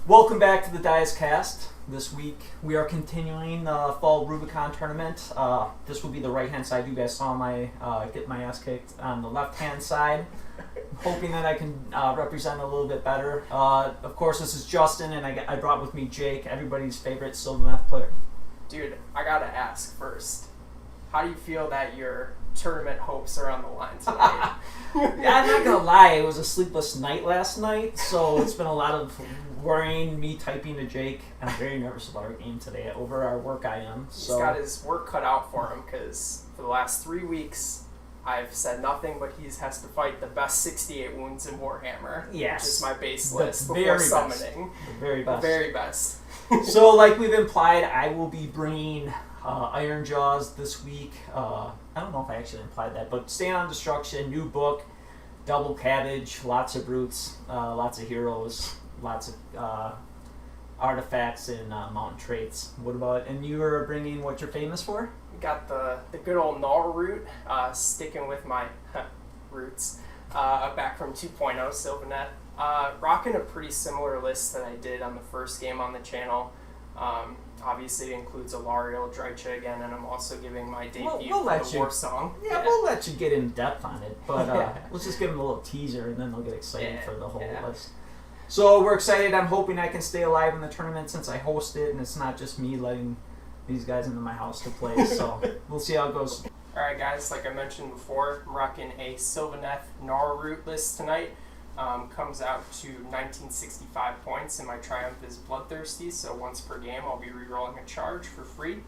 Welcome back to the Dice Cast. This week we are continuing the fall Rubicon tournament. This will be the right hand side. You guys saw my get my ass kicked on the left hand side. I'm hoping that I can represent a little bit better. Of course, this is Justin, and I brought with me Jake, everybody's favorite Sylvaneth player. Dude, I gotta ask first. How do you feel that your tournament hopes are on the line tonight? Yeah, I'm not gonna lie, it was a sleepless night last night, so it's been a lot of worrying, me typing to Jake. I'm very nervous about our game today over our work IM. He's got his work cut out for him because for the last 3 weeks I've said nothing but he has to fight the best 68 wounds in Warhammer. Yes. Which is my base The list before very summoning. The very best. The very best. So, like we've implied, I will be bringing Ironjawz this week. I don't know if I actually implied that, but Stand on Destruction, new book, double cabbage, lots of brutes, lots of heroes, lots of artifacts and mountain traits. What about, and you are bringing what you're famous for? We got the good old Gnarlroot, sticking with my roots, back from 2.0 Sylvaneth. Rocking a pretty similar list that I did on the first game on the channel. Obviously, it includes Alarielle, Drycha again, and I'm also giving my debut for the Warsong. Yeah, we'll let you get in depth on it, but let's just give them a little teaser, and then they'll get excited for the whole list. So we're excited. I'm hoping I can stay alive in the tournament since I host it, and it's not just me letting these guys into my house to play. So we'll see how it goes. All right, guys. Like I mentioned before, I'm rocking a Sylvaneth Gnarlroot list tonight. Comes out to 1965 points, and my triumph is Bloodthirsty, so once per game I'll be rerolling a charge for free.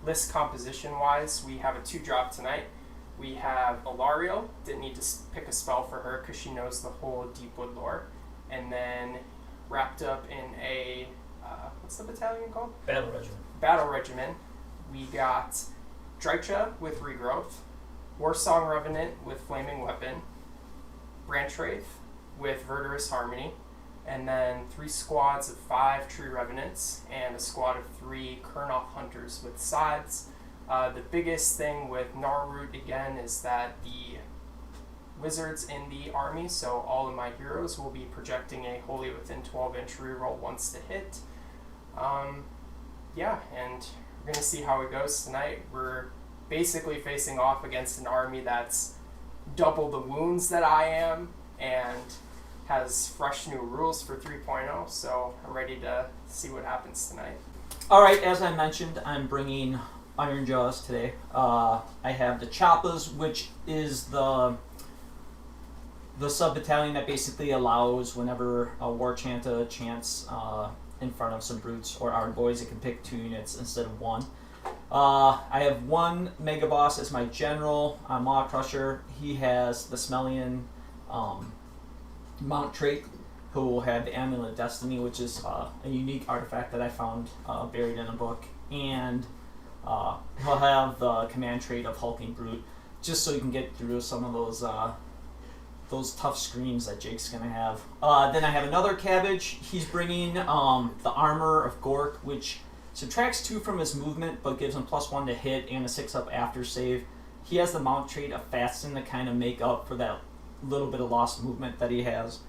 List composition-wise, we have a 2-drop tonight. We have Alarielle, didn't need to pick a spell for her because she knows the whole Deepwood lore. And then wrapped up in a, what's the battalion called? Battle Regiment. Battle Regiment. We got Drycha with Regrowth, Warsong Revenant with Flaming Weapon, Branch Wraith with Verdurous Harmony, and then 3 squads of 5 Tree Revenants and a squad of 3 Kurnoth Hunters with Scythes. The biggest thing with Gnarlroot again is that the wizards in the army, so all of my heroes will be projecting a wholly within 12-inch reroll once to hit. Yeah, and we're going to see how it goes tonight. We're basically facing off against an army that's double the wounds that I am and has fresh new rules for 3.0, so I'm ready to see what happens tonight. All right, as I mentioned, I'm bringing Ironjawz today. I have the Choppas, which is the sub-battalion that basically allows whenever a war chanta chants in front of some brutes or our boys, it can pick 2 units instead of 1. I have 1 Mega Boss as my general, Maw-Krusha. He has the Smellian mount trait, who will have the Amulet of Destiny, which is a unique artifact that I found buried in a book. And he'll have the command trait of Hulking Brute, just so you can get through some of those tough screams that Jake's going to have. Then I have another cabbage. He's bringing the Armor of Gork, which subtracts 2 from his movement, but gives him +1 to hit and a 6-up after save. He has the mount trait of Fasten to kind of make up for that little bit of lost movement that he has.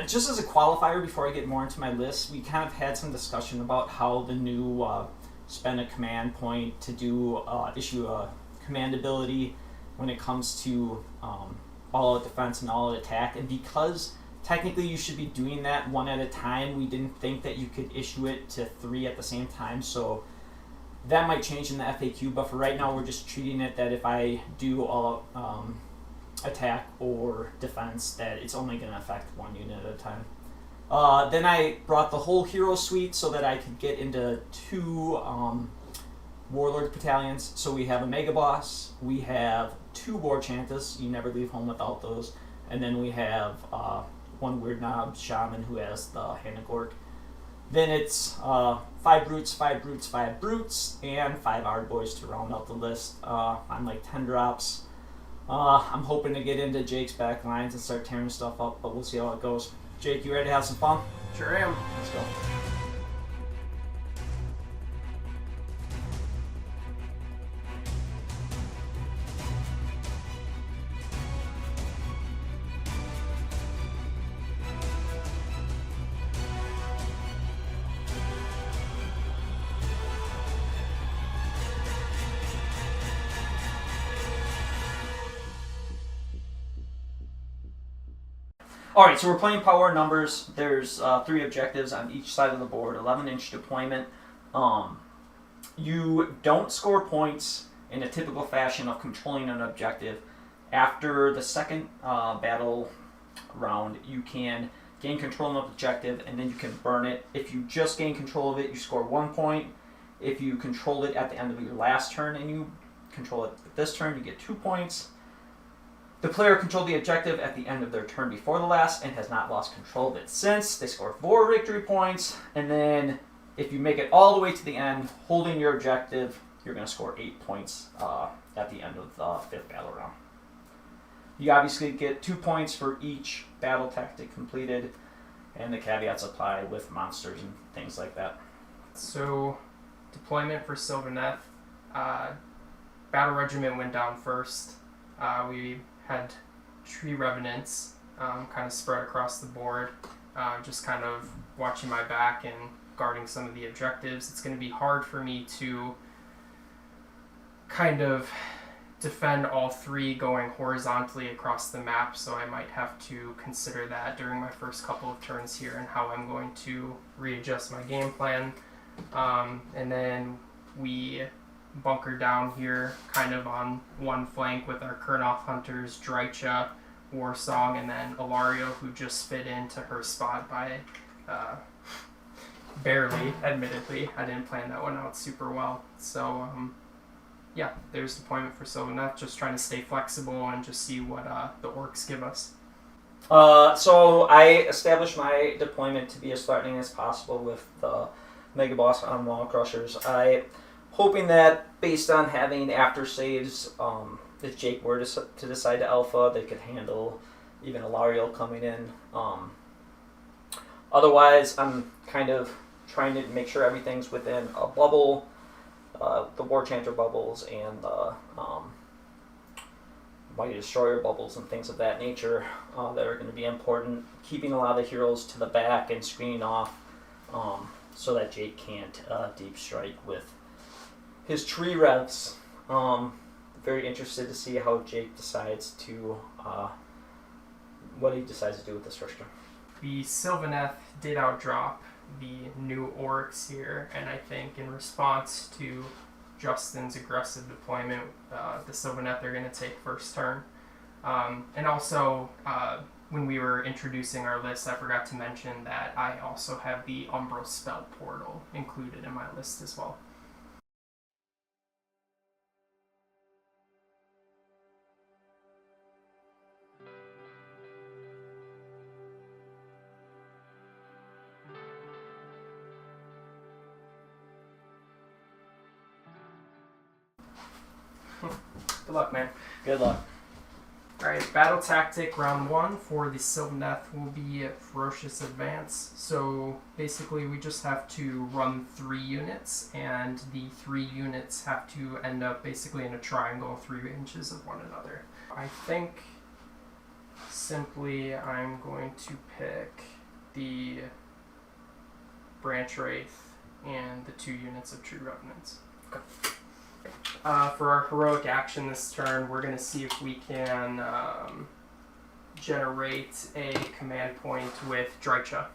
Just as a qualifier, before I get more into my list, we kind of had some discussion about how the new spend a command point to do issue a command ability when it comes to all-out defense and all-out attack, and because technically you should be doing that 1 at a time, we didn't think that you could issue it to 3 at the same time, so that might change in the FAQ, but for right now we're just treating it that if I do all-out attack or defense, that it's only going to affect 1 unit at a time. Then I brought the whole hero suite so that I could get into 2 Warlord battalions. So we have a Mega Boss, we have 2 War Chantas, you never leave home without those, and then we have 1 Weird Knob Shaman who has the Hand of Gork. Then it's 5 Brutes, 5 Brutes, 5 Brutes, and 5 Ardboys to round out the list. I'm like 10 drops. I'm hoping to get into Jake's back lines and start tearing stuff up, but we'll see how it goes. Jake, you ready to have some fun? Sure am. Let's go. Alright, so we're playing power numbers. There's 3 objectives on each side of the board, 11-inch deployment. You don't score points in a typical fashion of controlling an objective. After the second battle round, you can gain control of an objective, and then you can burn it. If you just gain control of it, you score 1 point. If you control it at the end of your last turn and you control it this turn, you get 2 points. The player controlled the objective at the end of their turn before the last and has not lost control of it since. They score 4 victory points, and then if you make it all the way to the end, holding your objective, you're going to score 8 points at the end of the 5th battle round. You obviously get 2 points for each battle tactic completed, and the caveats apply with monsters and things like that. So, deployment for Sylvaneth. Battle Regiment went down first. We had Tree Revenants kind of spread across the board, just kind of watching my back and guarding some of the objectives. It's going to be hard for me to kind of defend all 3 going horizontally across the map, so I might have to consider that during my first couple of turns here and how I'm going to readjust my game plan. And then we bunker down here kind of on one flank with our Kurnoth Hunters, Drycha, Warsong, and then Alarielle, who just fit into her spot by barely, admittedly. I didn't plan that one out super well. So, yeah, there's deployment for Sylvaneth, just trying to stay flexible and just see what the orcs give us. So I established my deployment to be as threatening as possible with the Mega Boss on Maw-Krushas. Hoping that based on having after saves, if Jake were to decide to alpha, they could handle even Alarielle coming in. Otherwise, I'm kind of trying to make sure everything's within a bubble, the War Chanter bubbles and the Mighty Destroyer bubbles and things of that nature that are going to be important. Keeping a lot of the heroes to the back and screening off so that Jake can't deep strike with his tree revs. Very interested to see how Jake decides to, what he decides to do with this first turn. The Sylvaneth did outdrop the new orcs here, and I think in response to Justin's aggressive deployment, the Sylvaneth are going to take first turn. And also, when we were introducing our list, I forgot to mention that I also have the Umbral Spell Portal included in my list as well. Good luck, man. Good luck. Alright, battle tactic round 1 for the Sylvaneth will be Ferocious Advance. So basically we just have to run 3 units, and the 3 units have to end up basically in a triangle 3 inches of one another. I think simply I'm going to pick the Branch Wraith and the 2 units of Tree Revenants. Okay. For our heroic action this turn, we're going to see if we can generate a command point with Drycha.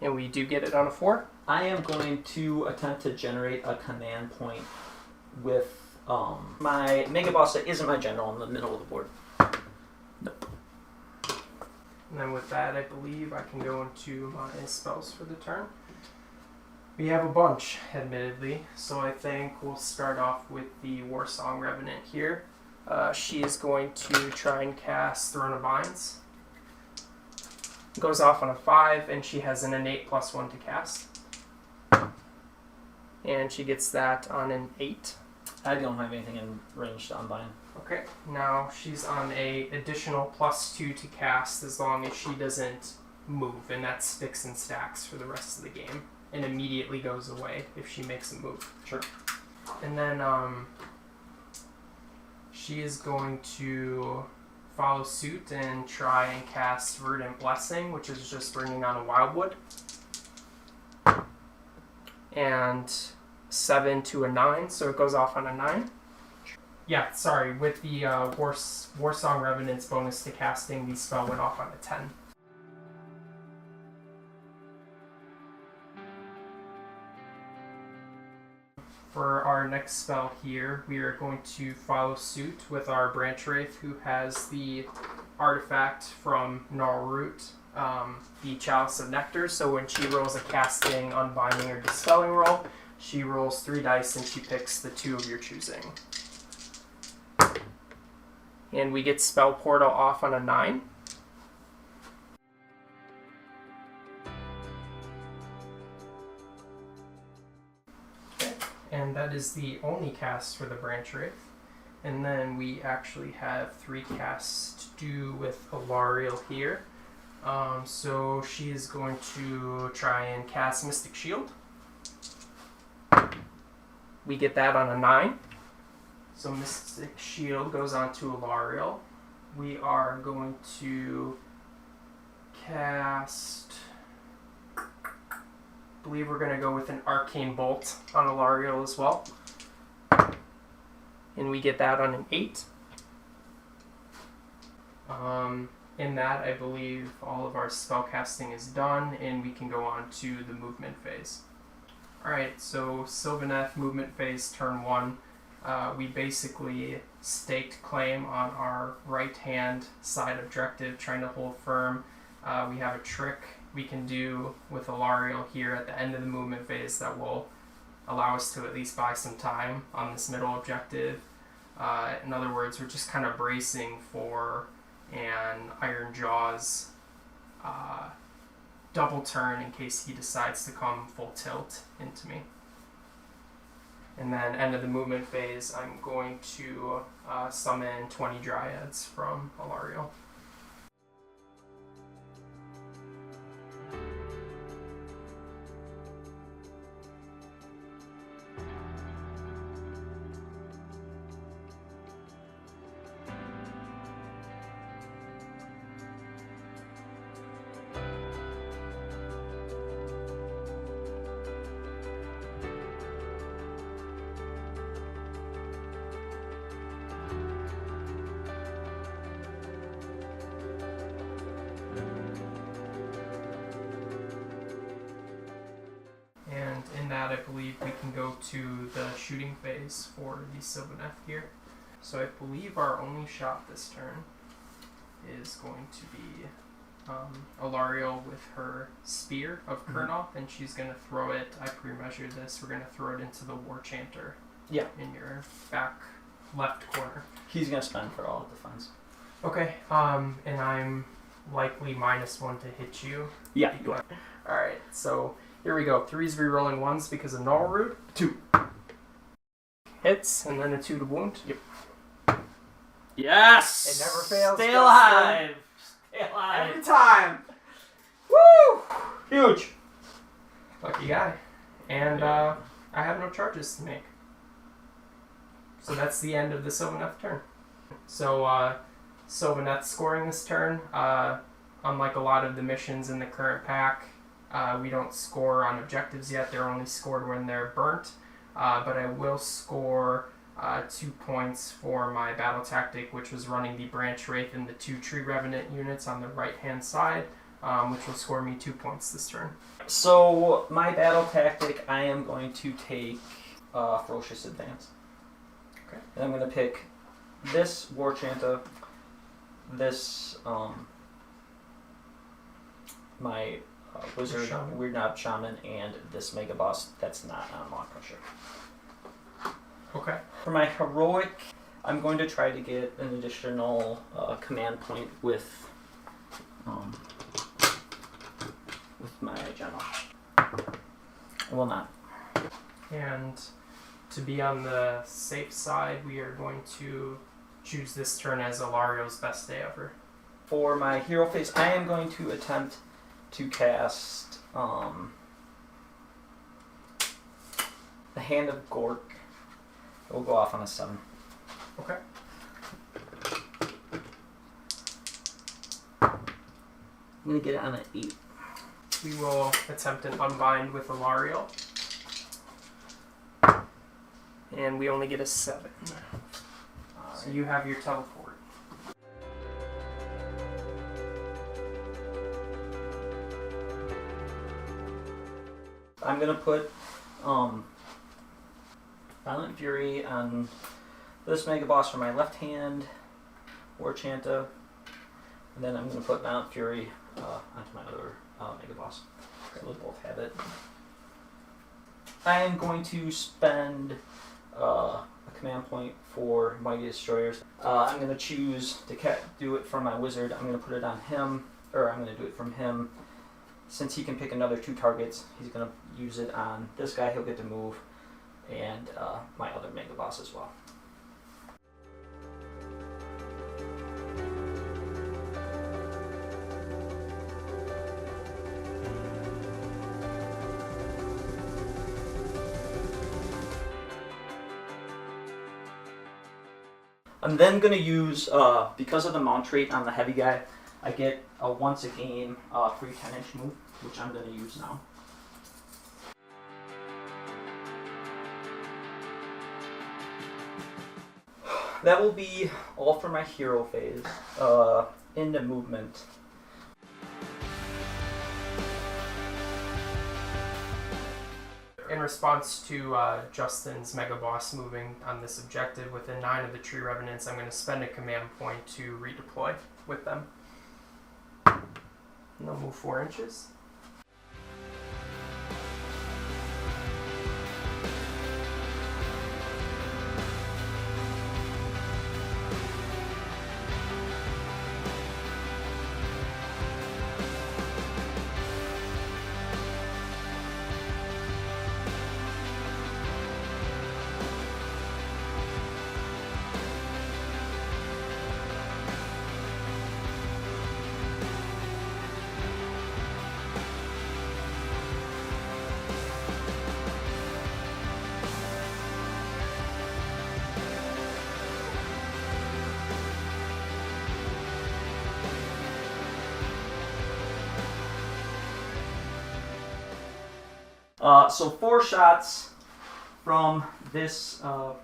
And we do get it on a 4. I am going to attempt to generate a command point with my Mega Boss that isn't my general in the middle of the board. Nope. And then with that, I believe I can go into my spells for the turn. We have a bunch, admittedly, so I think we'll start off with the Warsong Revenant here. She is going to try and cast Throne of Vines. Goes off on a 5, and she has an innate +1 to cast. And she gets that on an 8. I don't have anything in range to unbind. Okay, now she's on a additional +2 to cast as long as she doesn't move, and that sticks and stacks for the rest of the game. And immediately goes away if she makes a move. Sure. And then she is going to follow suit and try and cast Verdant Blessing, which is just bringing on a Wildwood. And 7 to a 9, so it goes off on a 9. Yeah, sorry. With the Warsong Revenant's bonus to casting, the spell went off on a 10. For our next spell here, we are going to follow suit with our Branch Wraith, who has the artifact from Gnarlroot, the Chalice of Nectar. So when she rolls a casting, unbinding, or dispelling roll, she rolls 3 dice and she picks the 2 of your choosing. And we get Spell Portal off on a 9. And that is the only cast for the Branch Wraith. And then we actually have 3 casts to do with Alarielle here. So she is going to try and cast Mystic Shield. We get that on a 9. So Mystic Shield goes on to Alarielle. We are going to cast... I believe we're going to go with an Arcane Bolt on Alarielle as well. And we get that on an 8. In that, I believe all of our spellcasting is done, and we can go on to the movement phase. Alright, so Sylvaneth movement phase, turn 1. We basically staked claim on our right-hand side objective, trying to hold firm. We have a trick we can do with Alarielle here at the end of the movement phase that will allow us to at least buy some time on this middle objective. In other words, we're just kind of bracing for an Ironjawz double turn in case he decides to come full tilt into me. And then end of the movement phase, I'm going to summon 20 Dryads from Alarielle. In that, I believe we can go to the shooting phase for the Sylvaneth here. So I believe our only shot this turn is going to be Alarielle with her Spear of Kurnoth, and she's going to throw it. I pre-measured this. We're going to throw it into the War Chanter. Yeah. In your back left corner. He's going to spend for all defense. Okay. And I'm likely -1 to hit you. Yeah. Alright, so here we go. 3's rerolling 1s because of Gnarlroot. 2. Hits, and then a 2 to wound. Yep. Yes! It never fails. Stay alive! Stay alive! Every time! Woo! Huge! Lucky guy. And I have no charges to make. So that's the end of the Sylvaneth turn. So Sylvaneth scoring this turn. Unlike a lot of the missions in the current pack, we don't score on objectives yet. They're only scored when they're burnt. But I will score 2 points for my battle tactic, which was running the Branch Wraith and the 2 Tree Revenant units on the right-hand side, which will score me 2 points this turn. So, my battle tactic, I am going to take Ferocious Advance. Okay. And I'm going to pick this War Chanta, this, my Wizard, Shaman. Weird Knob Shaman, and this Mega Boss that's not on Maw-Krusha. Okay. For my Heroic, I'm going to try to get an additional command point with my General. I will not. And to be on the safe side, we are going to choose this turn as Alarielle's best day ever. For my hero phase, I am going to attempt to cast the Hand of Gork. It will go off on a 7. Okay. I'm going to get it on an 8. We will attempt an Unbind with Alarielle. And we only get a 7. You have your teleport. I'm gonna put Violent Fury on this Mega Boss for my left hand, War Chanta, and then I'm gonna put Violent Fury onto my other Mega Boss. So we'll both have it. I am going to spend a command point for Mighty Destroyers. I'm gonna choose to do it from my wizard. I'm gonna put it on him, or I'm gonna do it from him. Since he can pick another 2 targets, he's going to use it on this guy, he'll get to move, and my other Mega Boss as well. I'm then going to use, because of the mount trait on the heavy guy, I get a once a game free 10-inch move, which I'm going to use now. That will be all for my hero phase. Into movement. In response to Justin's Mega Boss moving on this objective within 9 of the Tree Revenants, I'm going to spend a command point to redeploy with them. And they'll move 4 inches. So 4 shots from this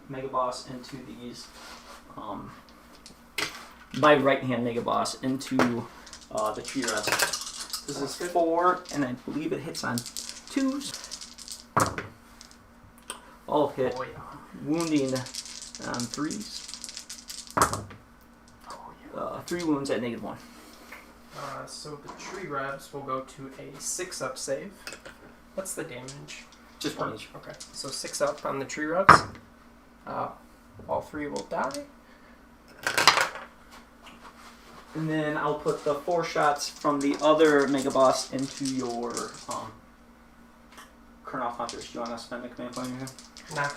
Mega Boss into these, my right hand Mega Boss into the Tree Rev. This is 4, and I believe it hits on 2s. All hit, wounding on 3s. 3 wounds at -1. So the Tree Revs will go to a 6-up save. What's the damage? Just 1 each. Okay, so 6 up on the Tree Revs. All 3 will die. And then I'll put the 4 shots from the other Mega Boss into your Kurnoth Hunters. Do you want to spend a command point here? Nah.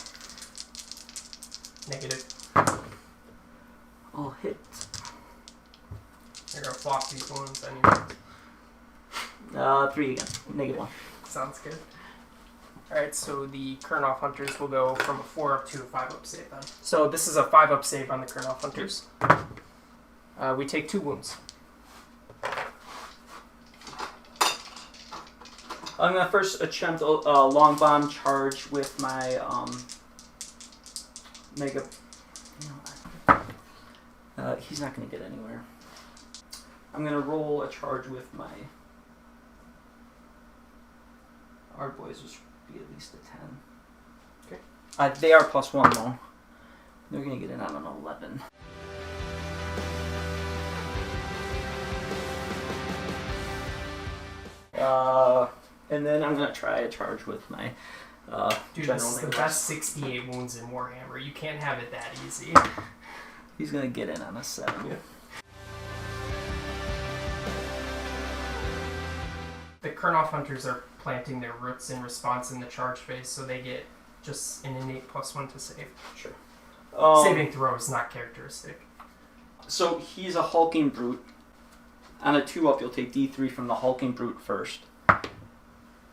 Negative. I'll hit. You're gonna flop these ones anyway. 3 again. -1. Sounds good. Alright, so the Kurnoth Hunters will go from a 4-up to a 5-up save then. So this is a 5-up save on the Kurnoth Hunters. We take 2 wounds. I'm going to first attempt a long bomb charge with my Mega... he's not going to get anywhere. I'm going to roll a charge with my... Our boys will be at least a 10. Okay. They are +1 though. They're going to get in on an 11. And then I'm going to try a charge with my Dude, general this is the Mega best Boss. 68 wounds in Warhammer. You can't have it that easy. He's going to get in on a 7. Yeah. The Kurnoth Hunters are planting their roots in response in the charge phase, so they get just an innate +1 to save. Sure. Saving throw is not characteristic. So he's a Hulking Brute. On a 2-up, you'll take D3 from the Hulking Brute first.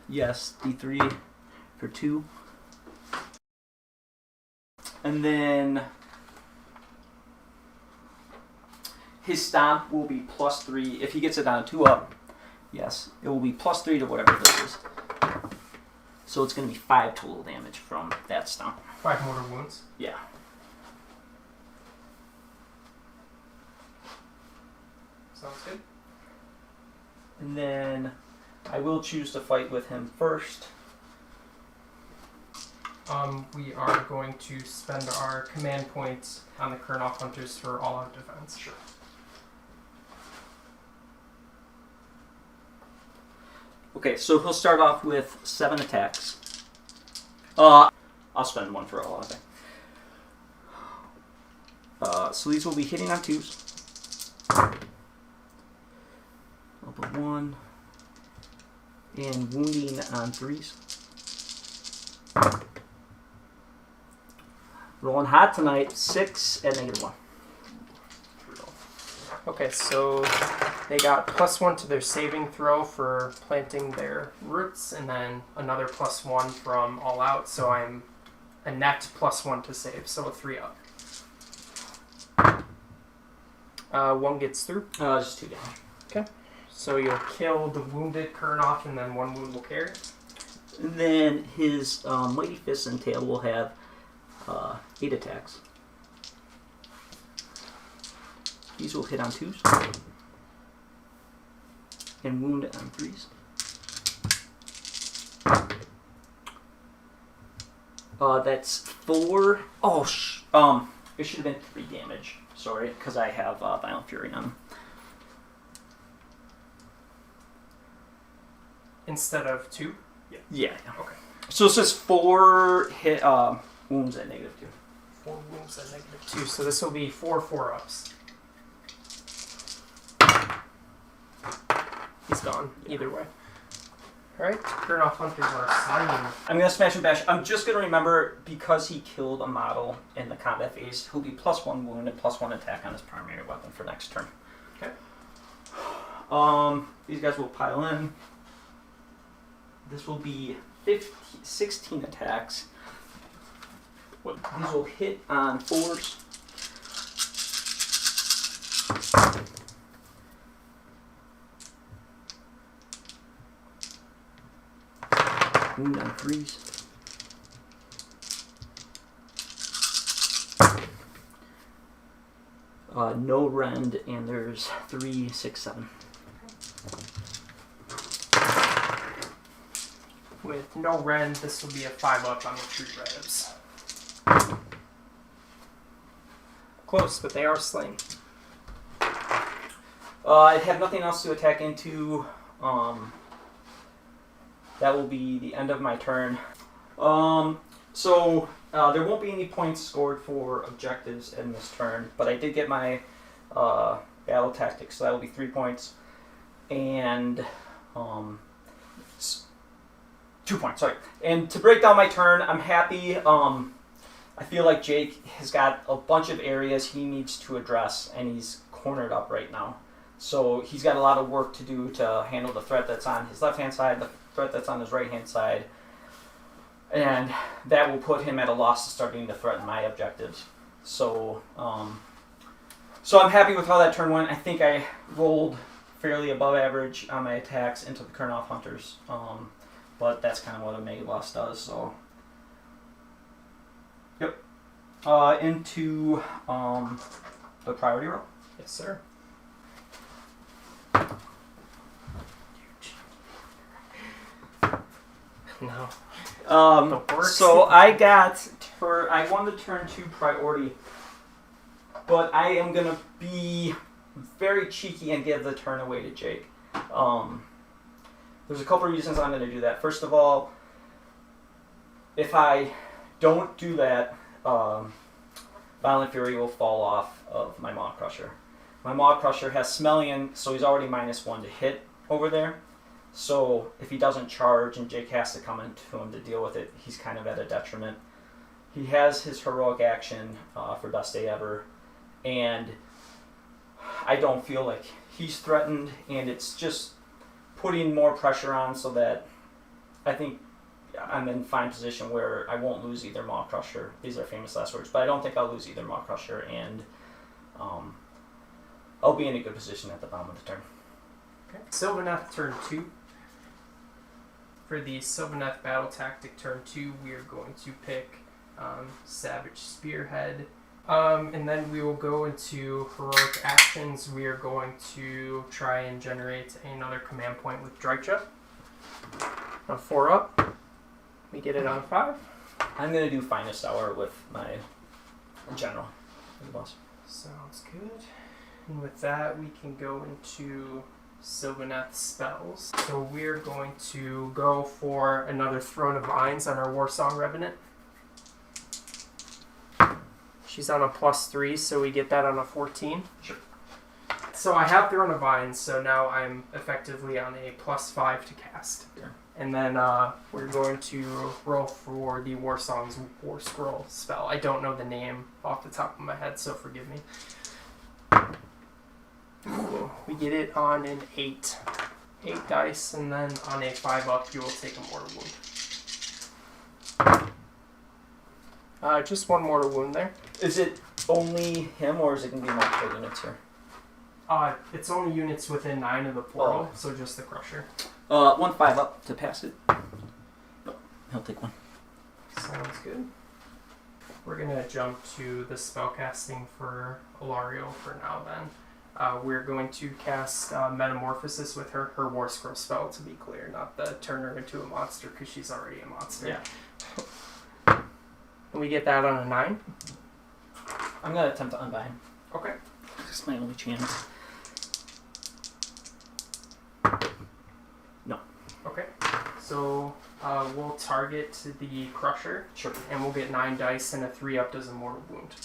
Yes, D3 for 2. And then his stomp will be +3. If he gets it on a 2-up, yes, it will be +3 to whatever this is. So it's going to be 5 total damage from that stomp. 5 mortar wounds. Yeah. Sounds good. And then I will choose to fight with him first. We are going to spend our command points on the Kurnoth Hunters for all-out defense. Sure. Okay, so he'll start off with 7 attacks. I'll spend 1 for all, I think. So these will be hitting on 2s. Level 1. And wounding on 3s. Rolling hot tonight, 6 at -1. Okay, so they got +1 to their saving throw for planting their roots, and then another +1 from all out, so I'm a net +1 to save, so a 3 up. 1 gets through. Just 2 damage. Okay. So you'll kill the wounded Kurnoth, and then 1 wound will carry. And then his Mighty Fist and Tail will have 8 attacks. These will hit on 2s. And wound on 3s. That's 4. Oh, it should have been 3 damage. Sorry, because I have Violent Fury on him. Instead of 2? Yeah. Okay. So it says 4 hit wounds at -2. 4 wounds at -2, so this will be 4 4-ups. He's gone, either way. Alright, Kurnoth Hunters are slimy. I'm going to smash and bash. I'm just going to remember, because he killed a model in the combat phase, he'll be +1 wound and +1 attack on his primary weapon for next turn. Okay. These guys will pile in. This will be 16 attacks. These will hit on 4s. Wound on 3s. No rend, and there's 3, 6, 7. With no rend, this will be a 5-up on the true revs. Close, but they are slain. I have nothing else to attack into. That will be the end of my turn. So there won't be any points scored for objectives in this turn, but I did get my battle tactics, so that will be 3 points. And 2 points, sorry. And to break down my turn, I'm happy. I feel like Jake has got a bunch of areas he needs to address, and he's cornered up right now. So he's got a lot of work to do to handle the threat that's on his left-hand side, the threat that's on his right-hand side, and that will put him at a loss to starting to threaten my objectives. So, so I'm happy with how that turn went. I think I rolled fairly above average on my attacks into the Kurnoth Hunters, but that's kind of what a mega boss does. So, yep. Into the priority roll. Yes, sir. No. So I won the turn 2 priority, but I am gonna be very cheeky and give the turn away to Jake. There's a couple of reasons I'm gonna do that. First of all, if I don't do that, Violent Fury will fall off of my Maw-Krusha. My Maw-Krusha has Smellian, so he's already -1 to hit over there. So if he doesn't charge and Jake has to come into him to deal with it, he's kind of at a detriment. He has his heroic action for Best Day Ever, and I don't feel like he's threatened, and it's just putting more pressure on so that I think I'm in fine position where I won't lose either Maw-Krusha. These are famous last words, but I don't think I'll lose either Maw-Krusha, and I'll be in a good position at the bottom of the turn. Okay. Sylvaneth turn 2. For the Sylvaneth battle tactic turn 2, we are going to pick Savage Spearhead And then we will go into heroic actions. We are going to try and generate another command point with Drycha. A 4 up. We get it on 5. I'm gonna do finest hour with my general. The boss. Sounds good. And with that, we can go into Sylvaneth spells. So we're going to go for another Throne of Vines on our Warsong Revenant. She's on a +3, so we get that on a 14. Sure. So I have Throne of Vines, so now I'm effectively on a +5 to cast. Sure. And then we're going to roll for the Warsong's War Scroll spell. I don't know the name off the top of my head, so forgive me. We get it on an 8. 8 dice, and then on a 5 up, you will take a mortal wound. Just one mortal wound there. Is it only him, or is it gonna be multiple units here? It's only units within 9 of the portal, so just the Crusher. 1 5 up to pass it. Oh, he'll take 1. Sounds good. We're gonna jump to the spellcasting for Alarielle for now then. We're going to cast Metamorphosis with her War Scroll spell, to be clear, not the turn her into a monster, because she's already a monster. Yeah. And we get that on a 9. I'm gonna attempt to unbind. Okay. This is my only chance. No. Okay. So we'll target the Crusher. Sure. And we'll get 9 dice, and a 3 up does a mortal wound.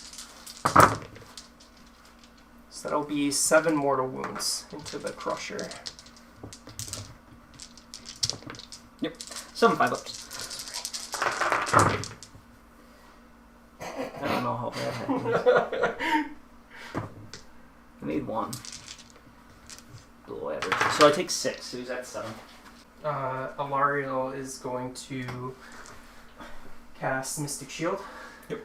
So that'll be 7 mortal wounds into the Crusher. Yep. 7 5 ups. I don't know how bad that is. I need 1. Below average. So I take 6. Who's at 7? Alarielle is going to cast Mystic Shield. Yep.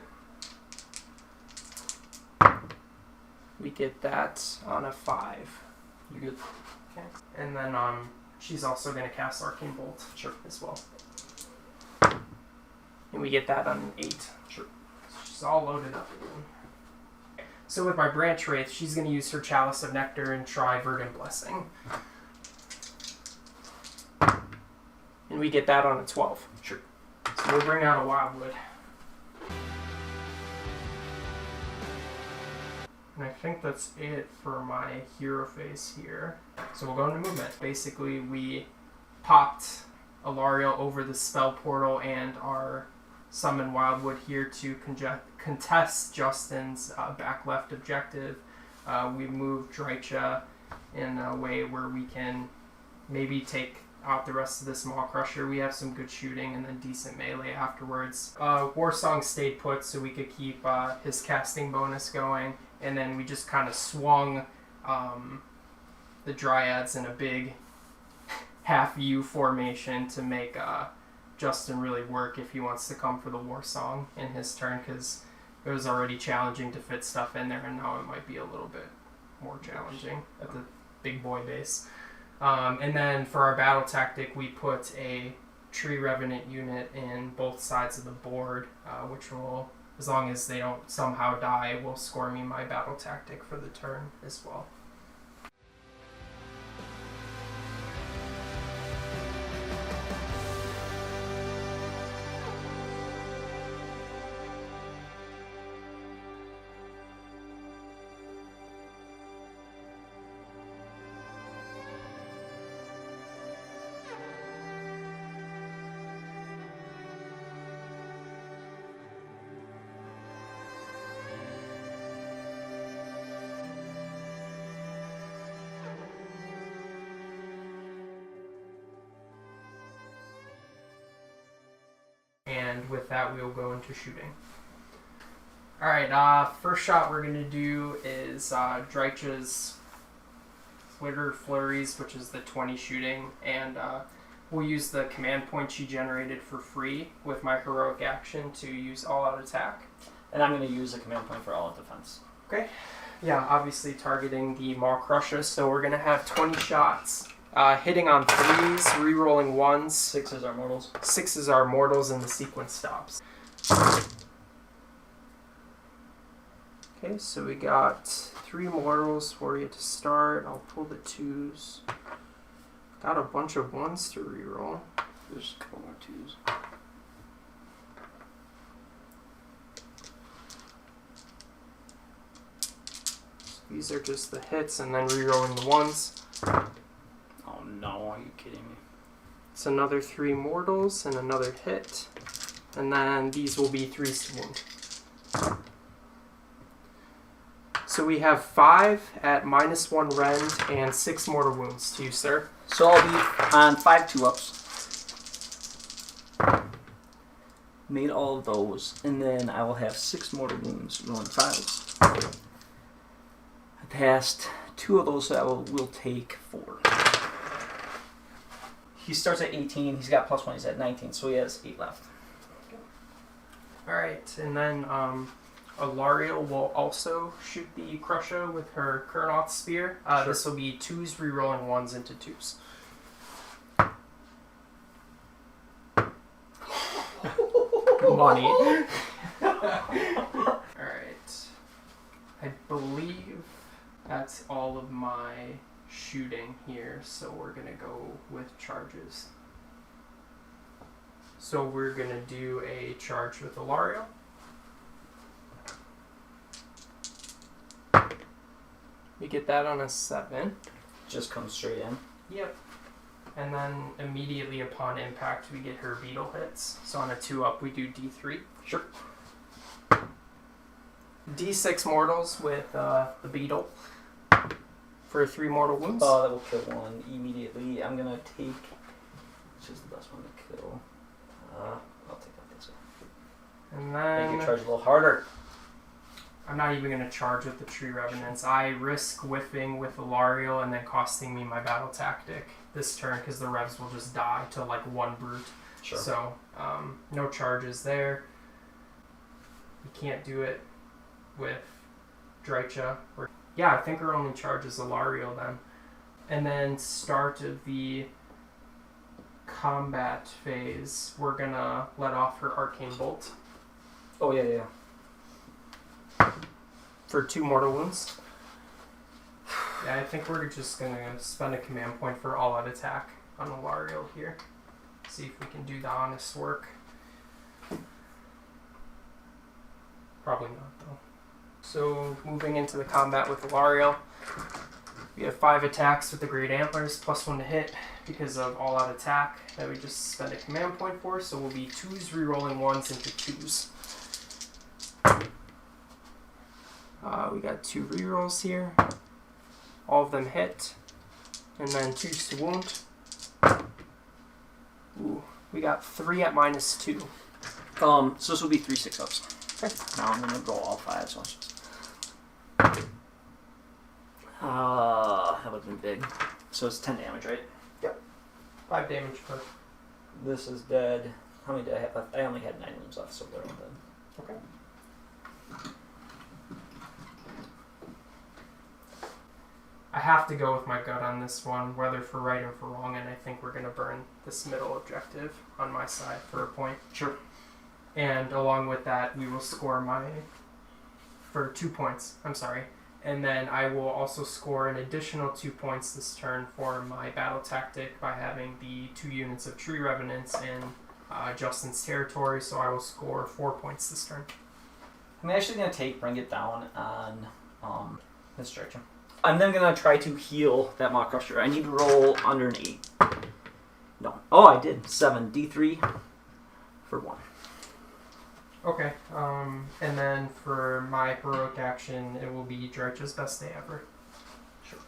We get that on a 5. You good? Okay. And then she's also going to cast Arcane Bolt. Sure. As well. And we get that on an 8. Sure. So she's all loaded up again. So with my Branch Wraith, she's going to use her Chalice of Nectar and try Verdant Blessing. And we get that on a 12. Sure. So we'll bring out a Wildwood. And I think that's it for my hero phase here. So we'll go into movement. Basically, we popped Alarielle over the spell portal and our summon Wildwood here to contest Justin's back left objective. We moved Drycha in a way where we can maybe take out the rest of this Maw-Krusha. We have some good shooting and then decent melee afterwards. Warsong stayed put so we could keep his casting bonus going, and then we just kind of swung the Dryads in a big half U formation to make Justin really work if he wants to come for the Warsong in his turn, because it was already challenging to fit stuff in there, and now it might be a little bit more challenging at the big boy base. And then for our battle tactic, we put a Tree Revenant unit in both sides of the board, which will, as long as they don't somehow die, will score me my battle tactic for the turn as well. And with that, we will go into shooting. Alright, first shot we're going to do is Drycha's Flitter Flurries, which is the 20 shooting, and we'll use the command point she generated for free with my heroic action to use all-out attack. And I'm going to use a command point for all-out defense. Okay. Yeah, obviously targeting the Maw-Krusha, so we're going to have 20 shots. Hitting on 3s, re-rolling 1s. 6 is our mortals. 6 are mortals, and the sequence stops. Okay, so we got 3 mortals for you to start. I'll pull the 2s. Got a bunch of 1s to reroll. There's a couple more 2s. These are just the hits and then rerolling the 1s. Oh no, are you kidding me? It's another 3 mortals and another hit. And then these will be 3 wound. So we have 5 at -1 rend and 6 mortal wounds to you, sir. So I'll be on 5 2-ups. Made all of those, and then I will have 6 mortal wounds, rolling 5s. I passed 2 of those, so I will take 4. He starts at 18, he's got +1, he's at 19, so he has 8 left. Alright, and then Alarielle will also shoot the Krusha with her Kurnoth Spear. Sure. This will be 2s rerolling 1s into 2s. Money. Alright. I believe that's all of my shooting here, so we're gonna go with charges. So we're gonna do a charge with Alarielle. We get that on a 7. Just comes straight in. Yep. And then immediately upon impact, we get her beetle hits. So on a 2-up, we do D3. Sure. D6 mortals with the beetle for 3 mortal wounds. Oh, that will kill 1 immediately. I'm gonna take, which is the best one to kill. I'll take that this one. And Make then your charge a little harder. I'm not even going to charge with the Tree Revenants. I risk whiffing with Alarielle and then costing me my battle tactic this turn because the Revs will just die to like 1 brute. Sure. So no charges there. You can't do it with Drycha. Yeah, I think our only charge is Alarielle then. And then start of the combat phase, we're going to let off her Arcane Bolt. Oh, yeah. For 2 mortal wounds. Yeah, I think we're just gonna spend a command point for all-out attack on Alarielle here. See if we can do the honest work. Probably not though. So moving into the combat with Alarielle, we have 5 attacks with the Great Antlers, +1 to hit because of all-out attack that we just spend a command point for. So we'll be 2s rerolling 1s into 2s. We got 2 rerolls here. All of them hit. And then 2s to wound. Ooh, we got 3 at -2. So this will be 3 6-ups. Okay. Now I'm gonna go all 5, so it's just... that would've been big. So it's 10 damage, right? Yep. 5 damage per. This is dead. How many did I have left? I only had 9 wounds left, so they're all dead. Okay. I have to go with my gut on this one, whether for right or for wrong, and I think we're going to burn this middle objective on my side for a point. Sure. And along with that, we will score for 2 points, I'm sorry. And then I will also score an additional 2 points this turn for my battle tactic by having the 2 units of Tree Revenants in Justin's territory, so I will score 4 points this turn. I'm actually going to bring it down on this Drycha. I'm then going to try to heal that Maw-Krusha. I need to roll under an 8. No. Oh, I did. 7. D3 for 1. Okay, and then for my heroic action, it will be Drycha's best day ever. Sure.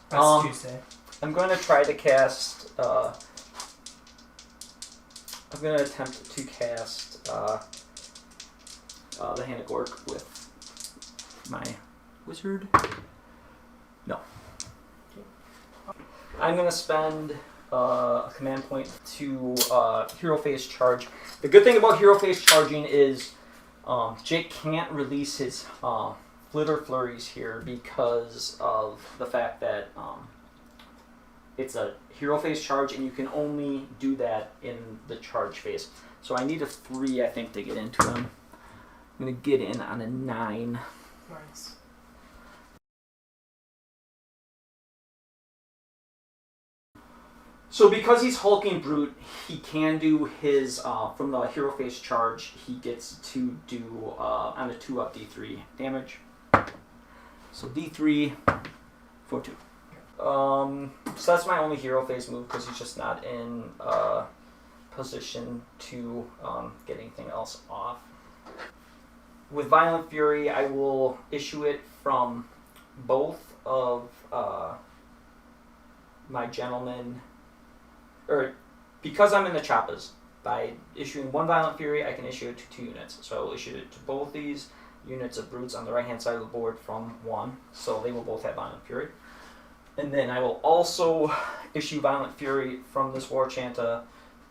That's Tuesday. I'm going to try to cast... I'm going to attempt to cast the Hand of Orruk with my wizard. No. I'm going to spend a command point to hero phase charge. The good thing about hero phase charging is Jake can't release his flitter flurries here because of the fact that it's a hero phase charge and you can only do that in the charge phase. So I need a 3, I think, to get into him. I'm going to get in on a 9. Nice. So because he's Hulking Brute, he can do his, from the hero phase charge, he gets to do on a 2-up D3 damage. So D3 for 2. So that's my only hero phase move because he's just not in position to get anything else off. With Violent Fury, I will issue it from both of my gentlemen, or because I'm in the Choppas, by issuing 1 Violent Fury, I can issue it to 2 units. So I will issue it to both these units of brutes on the right-hand side of the board from 1, so they will both have Violent Fury. And then I will also issue Violent Fury from this War Chanta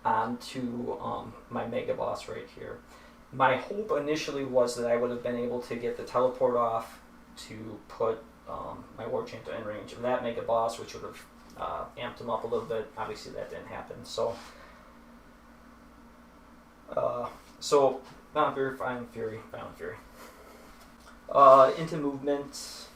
onto my Mega Boss right here. My hope initially was that I would have been able to get the teleport off to put my War Chanta in range of that Mega Boss, which would have amped him up a little bit. Obviously that didn't happen. So Violent Fury, Violent Fury, Violent Fury. Into movement.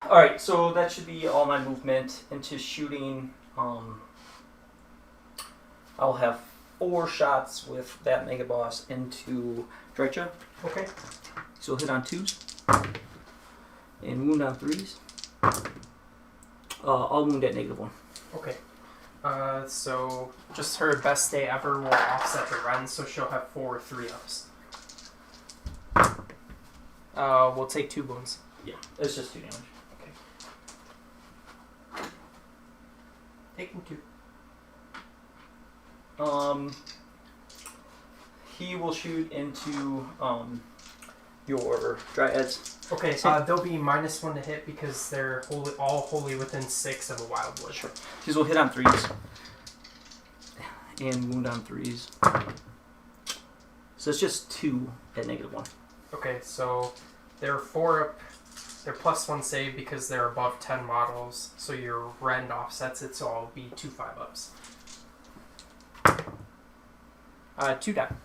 Alright, so that should be all my movement into shooting. I'll have 4 shots with that Mega Boss into Drycha. Okay. So hit on 2s and wound on 3s. I'll wound at -1. Okay. So just her best day ever will offset the run, so she'll have 4 3-ups. We'll take 2 wounds. Yeah, it's just 2 damage. Taking 2. He will shoot into your Dryads. Okay, they'll be -1 to hit because they're all wholly within 6 of a Wildwood. Sure. These will hit on 3s. And wound on 3s. So it's just 2 at -1. Okay, so they're 4-up. They're +1 save because they're above 10 models, so your rend offsets it, so I'll be 2 5-ups. 2 down.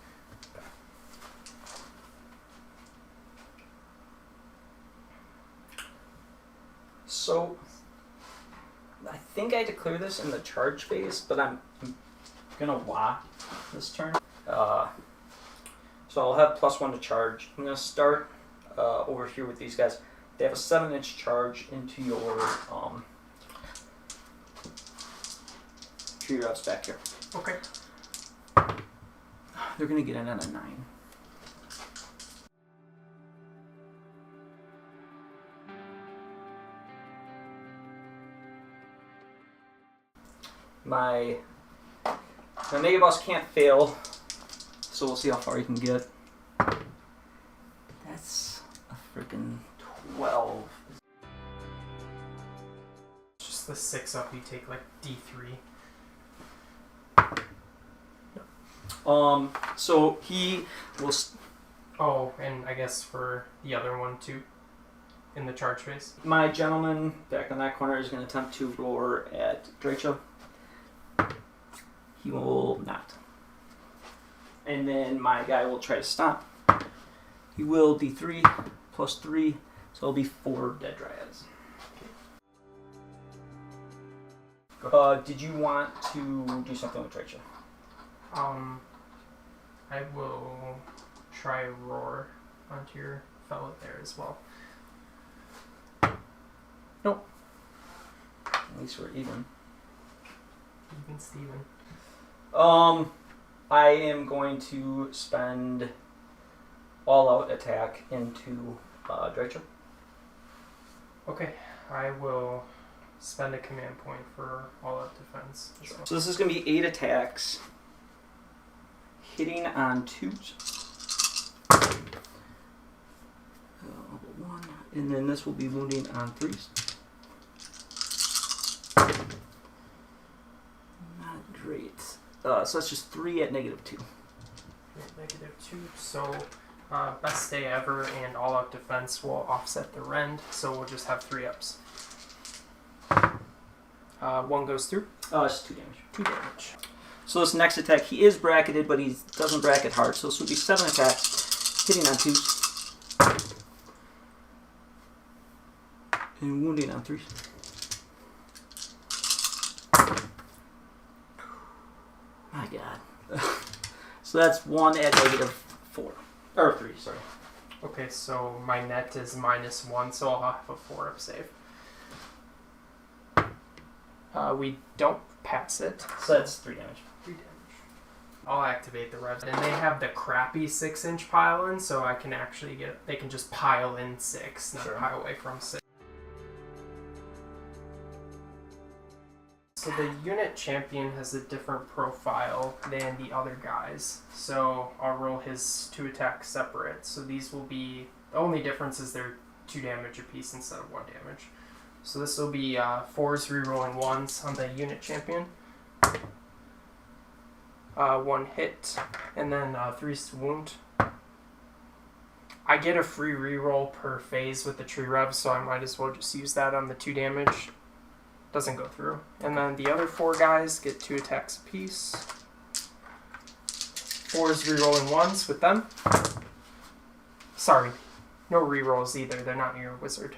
So I think I declare this in the charge phase, but I'm gonna Wah this turn. So I'll have +1 to charge. I'm gonna start over here with these guys. They have a 7-inch charge into your tree routes back here. Okay. They're gonna get in on a 9. My Mega Boss can't fail, so we'll see how far he can get. That's a freaking 12. Just the 6-up, you take like D3. So he will. Oh, and I guess for the other one too, in the charge phase. My gentleman back in that corner is going to attempt to roar at Drycha. He will not. And then my guy will try to stop. He will D3 +3, so it'll be 4 dead Dryads. Did you want to do something with Drycha? I will try roar onto your fellow there as well. Nope. At least we're even. Even Steven. I am going to spend all-out attack into Drycha. Okay, I will spend a command point for all out defense. So this is going to be 8 attacks, hitting on 2s. 1, and then this will be wounding on 3s. Not great. So that's just 3 at -2. -2. So best day ever and all out defense will offset the rend. So we'll just have 3 ups. 1 goes through. It's 2 damage. 2 damage. So this next attack, he is bracketed, but he doesn't bracket hard. So this would be 7 attacks, hitting on 2s. And wounding on 3s. My god. So that's 1 at -4. Or 3, sorry. Okay, so my net is -1, so I'll have a 4-up save. We don't pass it. So that's 3 damage. 3 damage. I'll activate the Rev. And they have the crappy 6-inch pile in, so I can actually get... They can just pile in 6, not pile away from 6. So the unit champion has a different profile than the other guys. So I'll roll his 2 attacks separate. So these will be... The only difference is they're 2 damage apiece instead of 1 damage. So this will be 4s rerolling 1s on the unit champion. 1 hit, and then 3s to wound. I get a free reroll per phase with the tree rev, so I might as well just use that on the 2 damage. Doesn't go through. And then the other 4 guys get 2 attacks apiece. 4s rerolling 1s with them. Sorry, no rerolls either. They're not your wizard.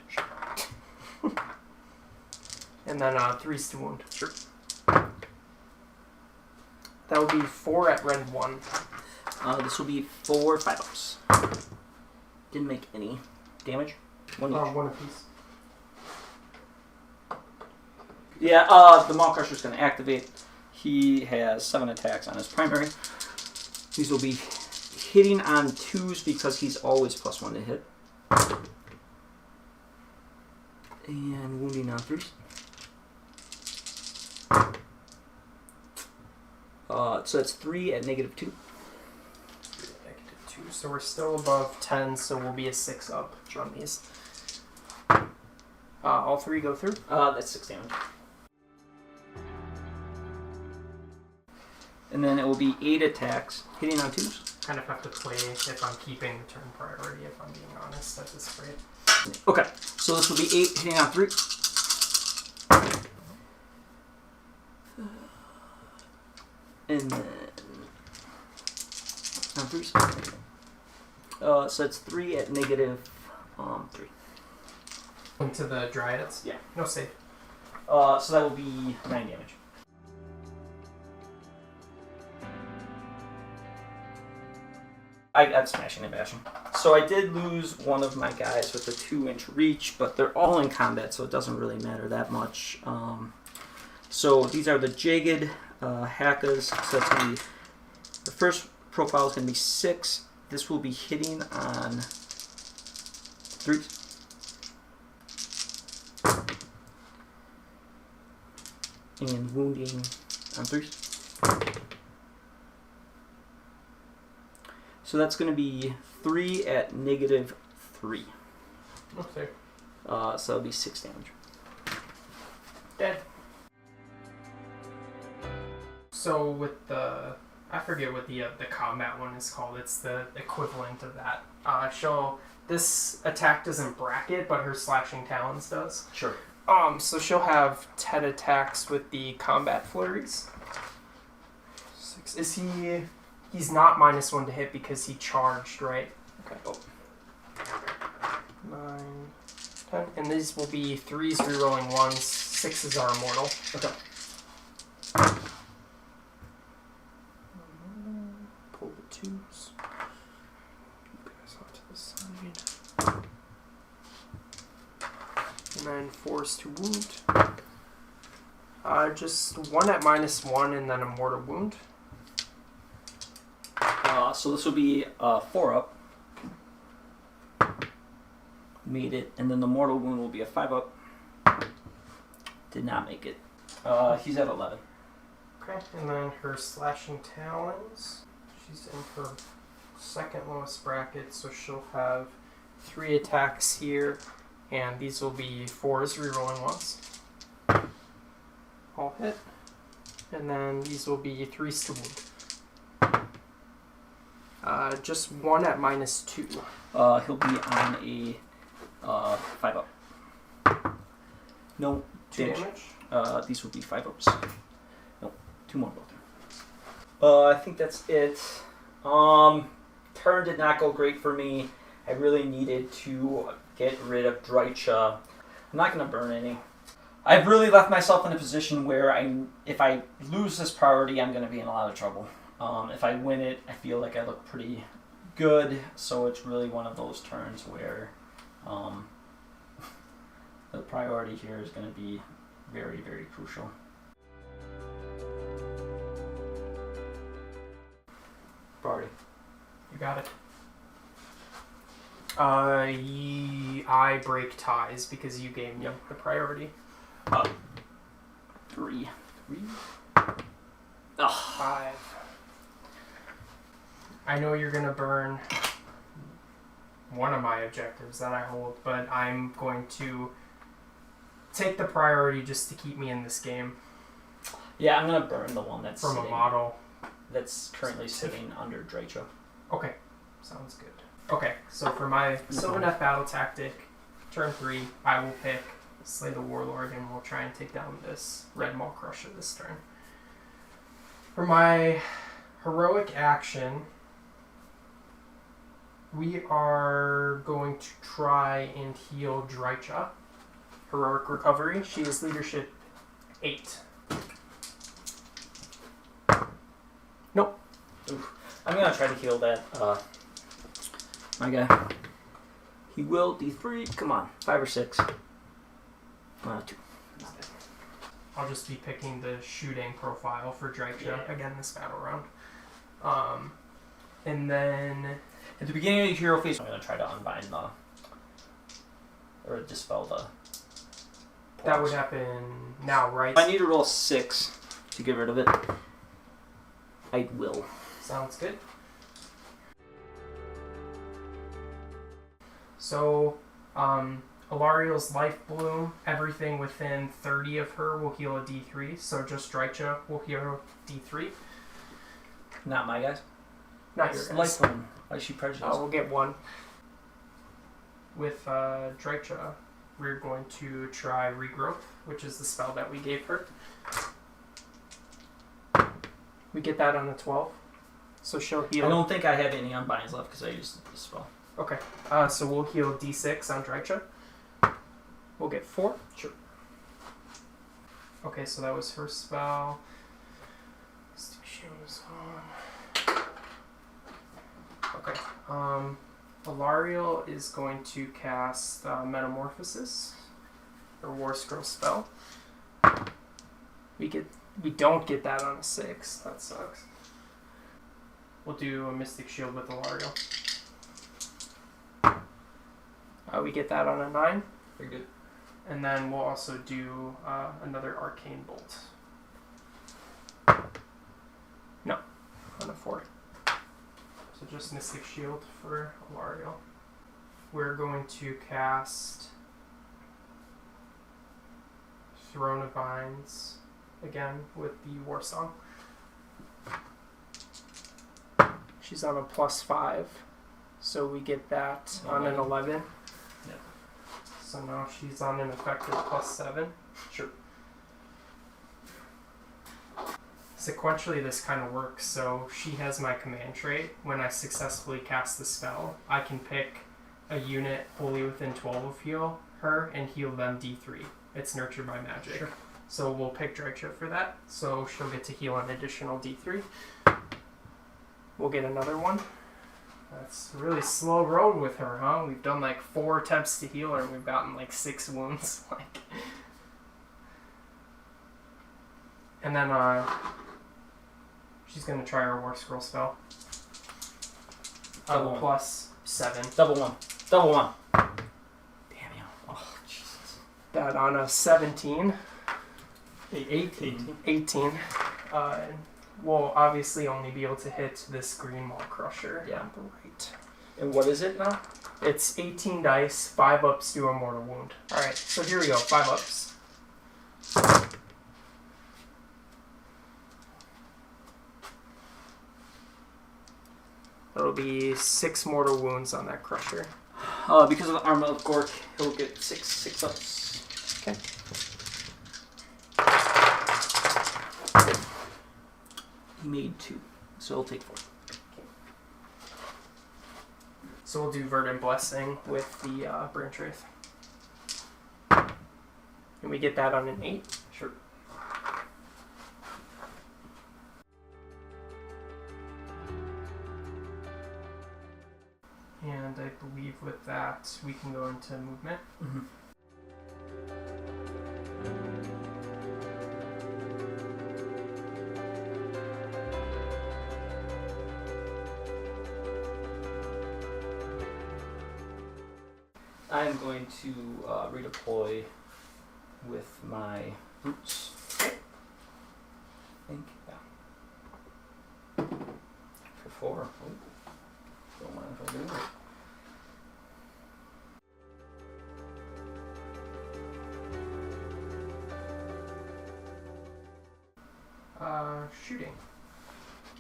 And then 3s to wound. Sure. That would be 4 at rend 1. This will be 4 5-ups. Didn't make any damage. 1 each. 1 apiece. Yeah, the Maw-Krusha is going to activate. He has 7 attacks on his primary. These will be hitting on 2s because he's always +1 to hit. And wounding on 3s. So that's 3 at -2. -2. So we're still above 10, so we'll be a 6-up on these. All 3 go through? That's 6 damage. And then it will be 8 attacks, hitting on 2s. Kind of have to play if I'm keeping the turn priority, if I'm being honest, at this rate. Okay, so this will be 8, hitting on 3. And then on 3s. So that's 3 at -3. Into the Dryads? Yeah. No save. So that will be 9 damage. I'm smashing and bashing. So I did lose one of my guys with a 2-inch reach, but they're all in combat, so it doesn't really matter that much. So these are the jagged Hackas. So that's going to be, the first profile is going to be 6. This will be hitting on 3s. And wounding on 3s. So that's going to be 3 at -3. Okay. So that'll be 6 damage. Dead. So with the... I forget what the combat one is called. It's the equivalent of that. This attack doesn't bracket, but her slashing talons does. Sure. So she'll have 10 attacks with the combat flurries. 6. Is he... He's not -1 to hit because he charged, right? Okay. Oh. 9, 10. And these will be 3s rerolling 1s. 6s are immortal. Okay. Pull the 2s. You guys off to the side. And then 4s to wound. Just 1 at -1 and then a mortal wound. So this will be 4-up. Made it. And then the mortal wound will be a 5-up. Did not make it. He's at 11. Okay, and then her slashing talons. She's in her second lowest bracket, so she'll have 3 attacks here, and these will be 4s rerolling once. All hit. And then these will be 3s to wound. Just 1 at -2. He'll be on a 5-up. No 2 damage. damage. These will be 5-ups. No, 2 more go. I think that's it. Turn did not go great for me. I really needed to get rid of Drycha. I'm not going to burn any. I've really left myself in a position where if I lose this priority, I'm going to be in a lot of trouble. If I win it, I feel like I look pretty good. So it's really one of those turns where the priority here is going to be very, very crucial. Priority. You got it. I break ties because you gave me the priority. 3. 5. I know you're gonna burn one of my objectives that I hold, but I'm going to take the priority just to keep me in this game. Yeah, I'm gonna burn the one that's from sitting, a model that's currently sitting under Drycha. Okay, sounds good. Okay, so for my Sylvaneth battle tactic, turn 3, I will pick Slay the Warlord, and we'll try and take down this red Maw-Krusha this turn. For my heroic action, we are going to try and heal Drycha. Heroic recovery. She is leadership 8. Nope. Oof. I'm gonna try to heal that. My guy. He will D3. Come on, 5 or 6. 2. I'll just be picking the shooting profile for Drycha again this battle round. And then at the beginning of the hero phase, I'm gonna try to unbind or dispel the. That would happen now, right? I need to roll 6 to get rid of it. I will. Sounds good. So, Alarielle's Life Bloom, everything within 30 of her will heal a D3, so just Drycha will heal D3. Not my guys. Not your guys. Life Bloom. Why is she prejudiced? We'll get 1. With Drycha, we're going to try Regrowth, which is the spell that we gave her. We get that on a 12, so she'll heal. I don't think I have any unbinds left because I used the spell. Okay, so we'll heal D6 on Drycha. We'll get 4. Sure. Okay, so that was her spell. Mystic Shield is on. Okay, Alarielle is going to cast Metamorphosis, her War Scroll spell. We don't get that on a 6. That sucks. We'll do a Mystic Shield with Alarielle. We get that on a 9. Very good. And then we'll also do another Arcane Bolt. No, on a 4. So just Mystic Shield for Alarielle. We're going to cast Throne of Vines again with the Warsong. She's on a +5, so we get that on an 11. Yep. So now she's on an effective +7. Sure. Sequentially, this kind of works. So she has my command trait. When I successfully cast the spell, I can pick a unit wholly within 12 of heal her and heal them D3. It's nurtured by magic. Sure. So we'll pick Drycha for that. So she'll get to heal an additional D3. We'll get another one. That's a really slow road with her, huh? We've done like 4 attempts to heal her and we've gotten like 6 wounds. And then she's gonna try her War Scroll spell. Double one. +7. Double 1. Double 1. Damn you. Oh, Jesus. That on a 17. 18. 18. We'll obviously only be able to hit this green Maw-Krusha. Yeah. On the right. And what is it now? It's 18 dice, 5 ups, do a mortal wound. Alright, so here we go, 5 ups. That'll be 6 mortal wounds on that Crusher. Because of the Armor of Gork, he'll get 6 ups. Okay. He made 2, so he'll take 4. So we'll do Verdant Blessing with the Branch Wraith. And we get that on an 8. Sure. And I believe with that, we can go into movement. Mm-hmm. I'm going to redeploy with my boots. I think, yeah. For 4. Oh. Don't mind if I do. Shooting.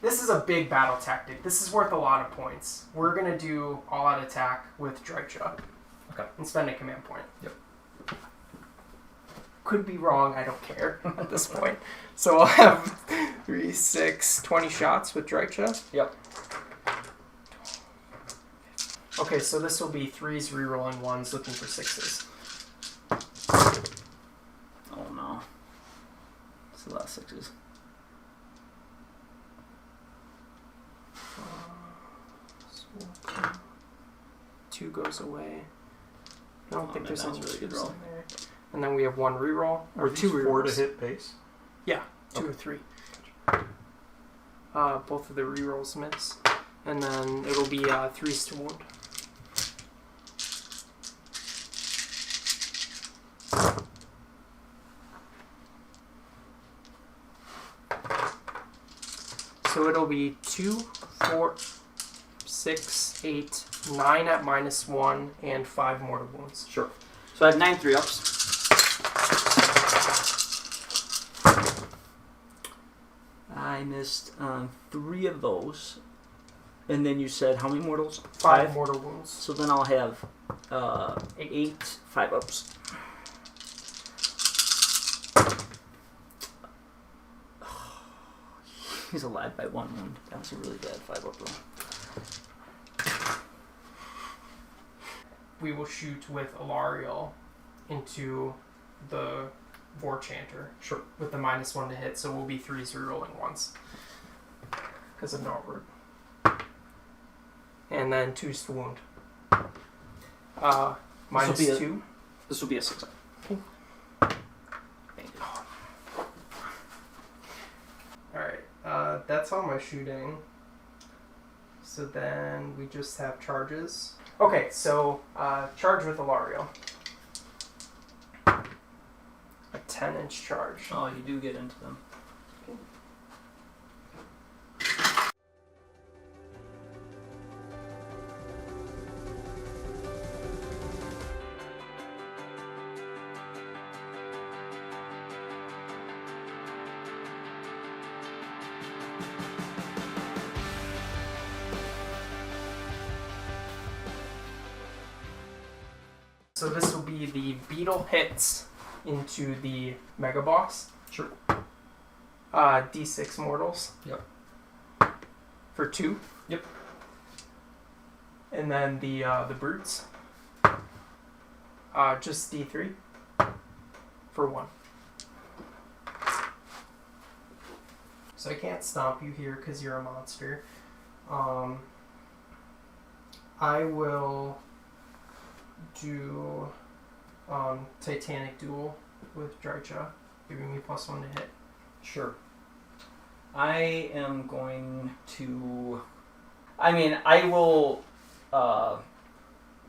This is a big battle tactic. This is worth a lot of points. We're going to do all-out attack with Drycha. Okay. And spend a command point. Yep. Could be wrong, I don't care at this point. So I'll have 3, 6, 20 shots with Drycha. Yep. Okay, so this will be 3s, rerolling 1s, looking for 6s. Oh no. It's a lot of 6s. 2 goes away. I don't think man, there's that was any a really good 2s roll. in there. And then we have 1 reroll, or 2 rerolls. 4 to hit base? Yeah, 2 Okay. or 3. Both of the rerolls miss. And then it'll be 3s to wound. So it'll be 2, 4, 6, 8, 9 at -1, and 5 mortal wounds. Sure. So I had 9 3-ups. I missed 3 of those. And then you said how many mortals? 5 mortal wounds. So then I'll have 8 5-ups. He's alive by 1 wound. That was a really bad 5-up roll. We will shoot with Alarielle into the Vorchanter. Sure. With the -1 to hit, so we'll be 3s rerolling 1s. Because of Gnarlroot. And then 2s to wound. -2. This will be a 6-up. Okay. Alright, that's all my shooting. So then we just have charges. Okay, so charge with Alarielle. A 10-inch charge. Oh, you do get into them. So this will be the beetle hits into the mega boss. Sure. D6 mortals. Yep. For 2. Yep. And then the brutes. Just D3. For 1. So I can't stomp you here because you're a monster. I will do Titanic Duel with Drycha, giving me +1 to hit. Sure. I am going to... I will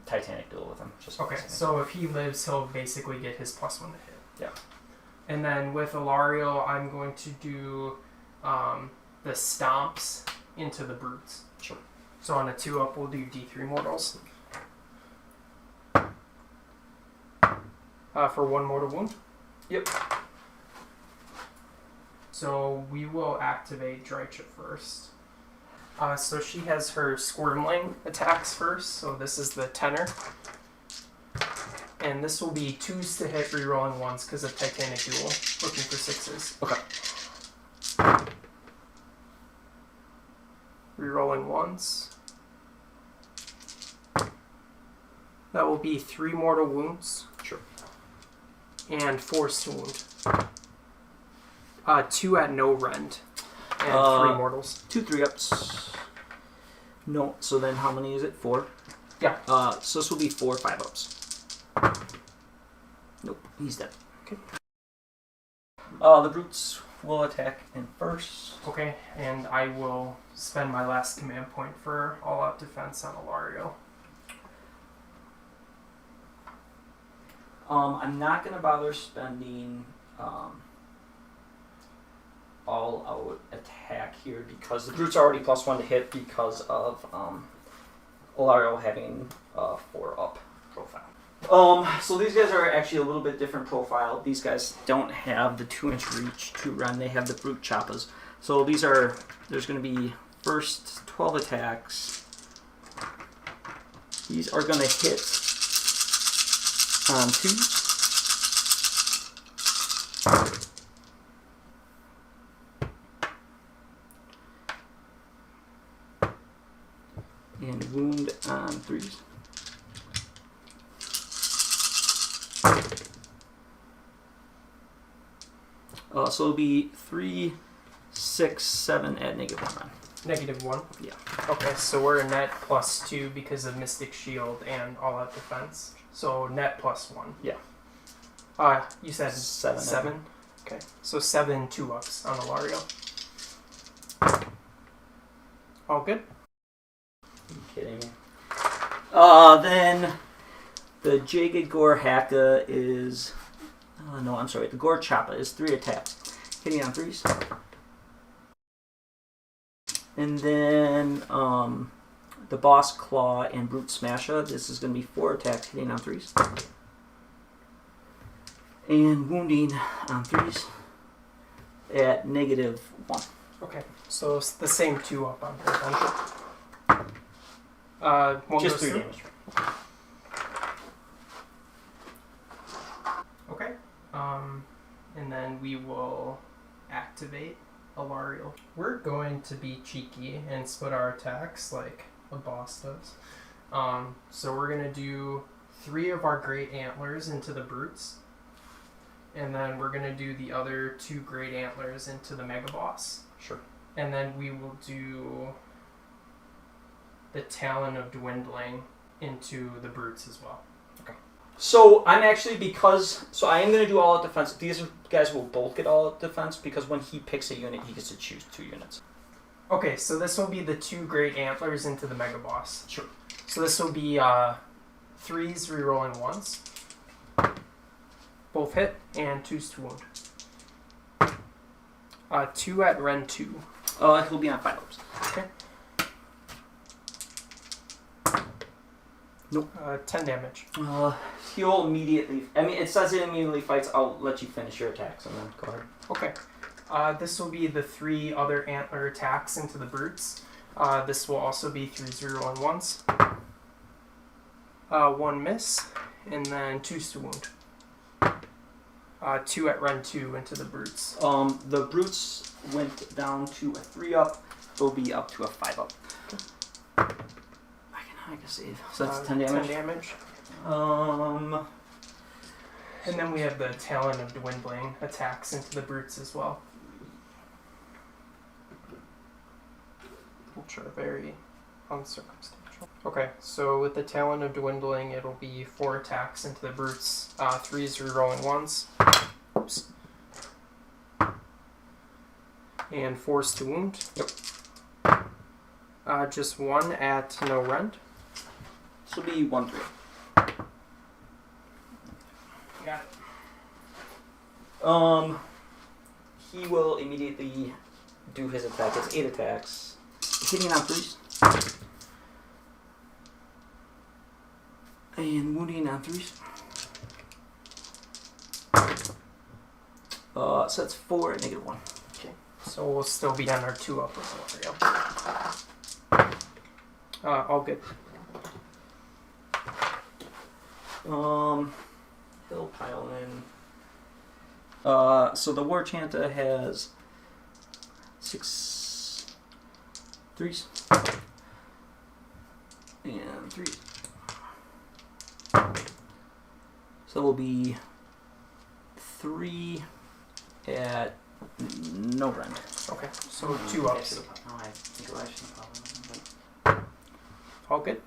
Titanic Duel with him. Just Okay, so if he lives, he'll basically get his +1 to hit. Yeah. And then with Alarielle, I'm going to do the stomps into the brutes. Sure. So on a 2-up, we'll do D3 mortals. For 1 mortal wound. Yep. So we will activate Drycha first. So she has her Squirmling attacks first. So this is the tenor. And this will be 2s to hit, rerolling 1s because of Titanic Duel. Looking for 6s. Okay. Rerolling 1s. That will be 3 mortal wounds. Sure. And force to wound. 2 at no rend. And 3 mortals. 2 3-ups. No, so then how many is it? 4? Yeah. So this will be 4 5-ups. Nope, he's dead. Okay. The brutes will attack in first. Okay, and I will spend my last command point for all-out defense on Alarielle. I'm not going to bother spending all-out attack here because the brute's already +1 to hit because of Alarielle having 4-up profile. So these guys are actually a little bit different profile. These guys don't have the 2-inch reach to run. They have the brute choppas. So these are, there's going to be first 12 attacks. These are going to hit on 2s. And wound on 3s. So it'll be 3, 6, 7 at -1 run. -1? Yeah. Okay, so we're a net +2 because of Mystic Shield and all-out defense. So net +1. Yeah. You said 7. 7? Okay, so 7 2-ups on Alarielle. All good? Are you kidding me? Then the Jagged Gore Haka is... no, I'm sorry. The Gore Choppa is 3 attacks. Hitting on 3s. And then the Boss Claw and Brute Smasha. This is going to be 4 attacks hitting on 3s. And wounding on 3s at -1. Okay, so it's the same 2-up on her then. One Just goes 3 through? damage. Okay. And then we will activate Alarielle. We're going to be cheeky and split our attacks like a boss does. So we're going to do 3 of our Great Antlers into the Brutes. And then we're going to do the other 2 Great Antlers into the Mega Boss. Sure. And then we will do the Talon of Dwindling into the Brutes as well. So I'm actually, so I am going to do all-out defense. These guys will both get all-out defense because when he picks a unit, he gets to choose 2 units. Okay, so this will be the 2 Great Antlers into the Mega Boss. Sure. So this will be 3s rerolling 1s. Both hit, and 2s to wound. 2 at Ren 2. He'll be on 5-ups. Okay. Nope. 10 damage. He'll immediately... I mean, it says it immediately fights. I'll let you finish your attacks and then go ahead. Okay. This will be the 3 other antler attacks into the Brutes. This will also be 3s rerolling 1s. 1 miss, and then 2s to wound. 2 at Ren 2 into the Brutes. The Brutes went down to a 3-up. They'll be up to a 5-up. I can save. So that's 10 damage. 10 damage. And then we have the Talon of Dwindling attacks into the Brutes as well. Which are very uncircumstantial. Okay, so with the Talon of Dwindling, it'll be 4 attacks into the Brutes. 3s rerolling 1s. Oops. And 4s to wound. Yep. Just 1 at no rend. This will be 1-3. Got He will immediately do his attack. It's 8 attacks. Hitting on 3s. And wounding on 3s. So that's 4 at -1. Okay. So we'll still be on our 2-up as well. Yeah. All good. He'll pile in. So the War Chanta has 6 3s and 3s. So will be 3 at no rend. Okay. So 2 ups. Oh, I think I should probably. All good.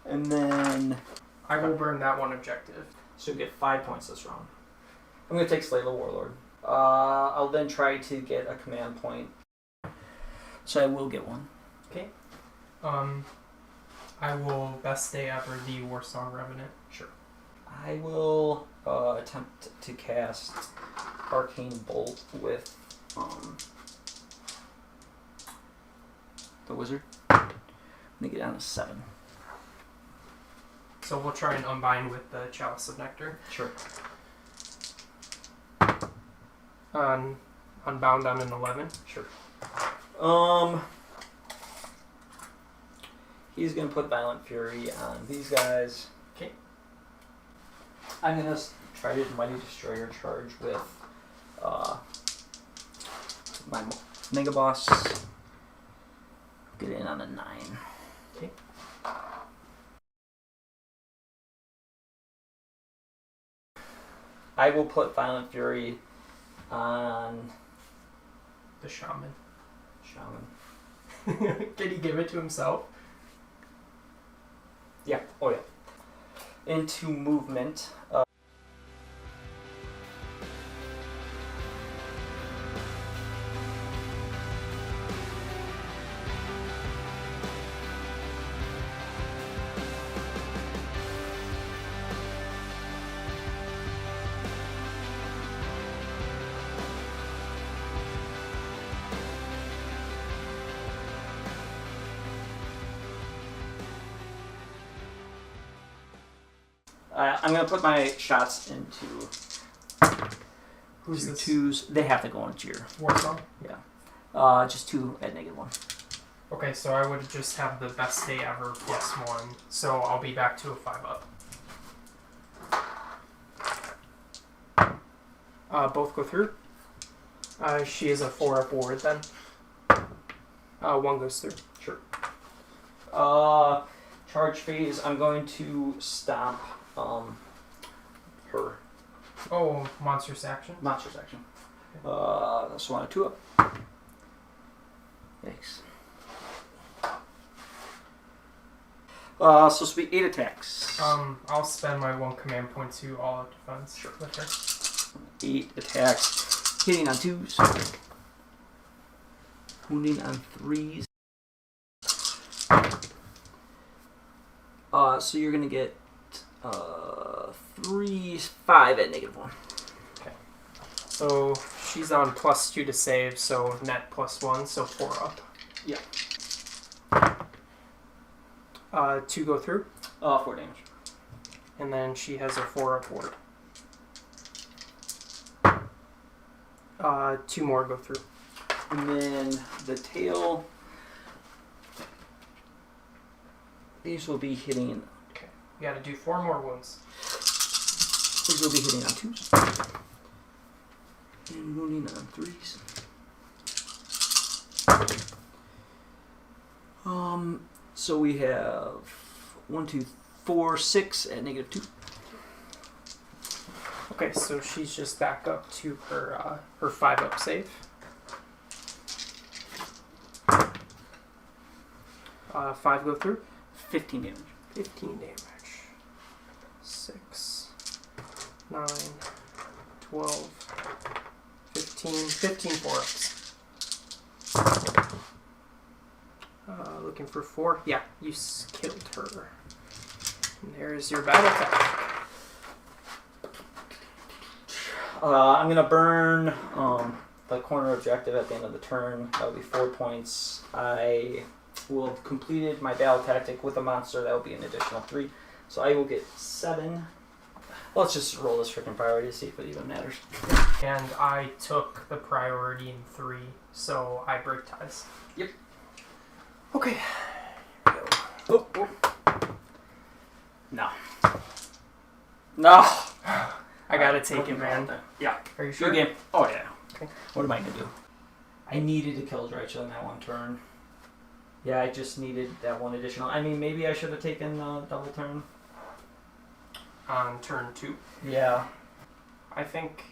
And then I will burn that one objective. So you get 5 points this round. I'm going to take Slay the Warlord. I'll then try to get a command point. So I will get one. Okay. I will best day ever the Warsong Revenant. Sure. I will attempt to cast Arcane Bolt with the wizard. I'm going to get down to 7. So we'll try and unbind with the Chalice of Nectar. Sure. Unbound on an 11. Sure. He's going to put Violent Fury on these guys. Okay. I'm going to try to Mighty Destroyer charge with my Mega Boss. Get in on a 9. Okay. I will put Violent Fury on The Shaman. Shaman. Did he give it to himself? Yeah. Oh yeah. Into movement. I'm going to put my shots into Who's this? 2s. They have to go into your... Warsong? Yeah. Just 2 at -1. Okay, so I would just have the best day ever +1. So I'll be back to a 5-up. Both go through. She is a 4-up ward then. 1 goes through. Sure. Charge phase, I'm going to stomp her. Oh, monstrous action? Monster's action. So on a 2-up. Thanks. So this will be 8 attacks. I'll spend my 1 command point to all out defense with her. 8 attacks. Hitting on 2s. Wounding on 3s. So you're gonna get 5 at -1. Okay. So she's on +2 to save, so net +1, so 4-up. Yeah. 2 go through. 4 damage. And then she has a 4-up ward. 2 more go through. And then the tail. These will be hitting. Okay. We gotta do 4 more wounds. These will be hitting on 2s. And wounding on 3s. So we have 1, 2, 4, 6 at -2. Okay, so she's just back up to her 5-up save. 5 go through. 15 damage. 15 damage. 6, 9, 12, 15 4-ups. Looking for 4. Yeah, you killed her. And there's your battle attack. I'm gonna burn the corner objective at the end of the turn. That will be 4 points. I will have completed my battle tactic with a monster. That will be an additional 3. So I will get 7. Let's just roll this freaking priority to see if it even matters. And I took the priority in 3, so I break ties. Yep. Okay. Oh. No. No. I gotta take it, man. Yeah. Are you sure? Good game. Oh yeah. Okay. What am I gonna do? I needed to kill Drycha on that one turn. Yeah, I just needed that one additional. I mean, maybe I should have taken double turn. On turn 2. Yeah. I think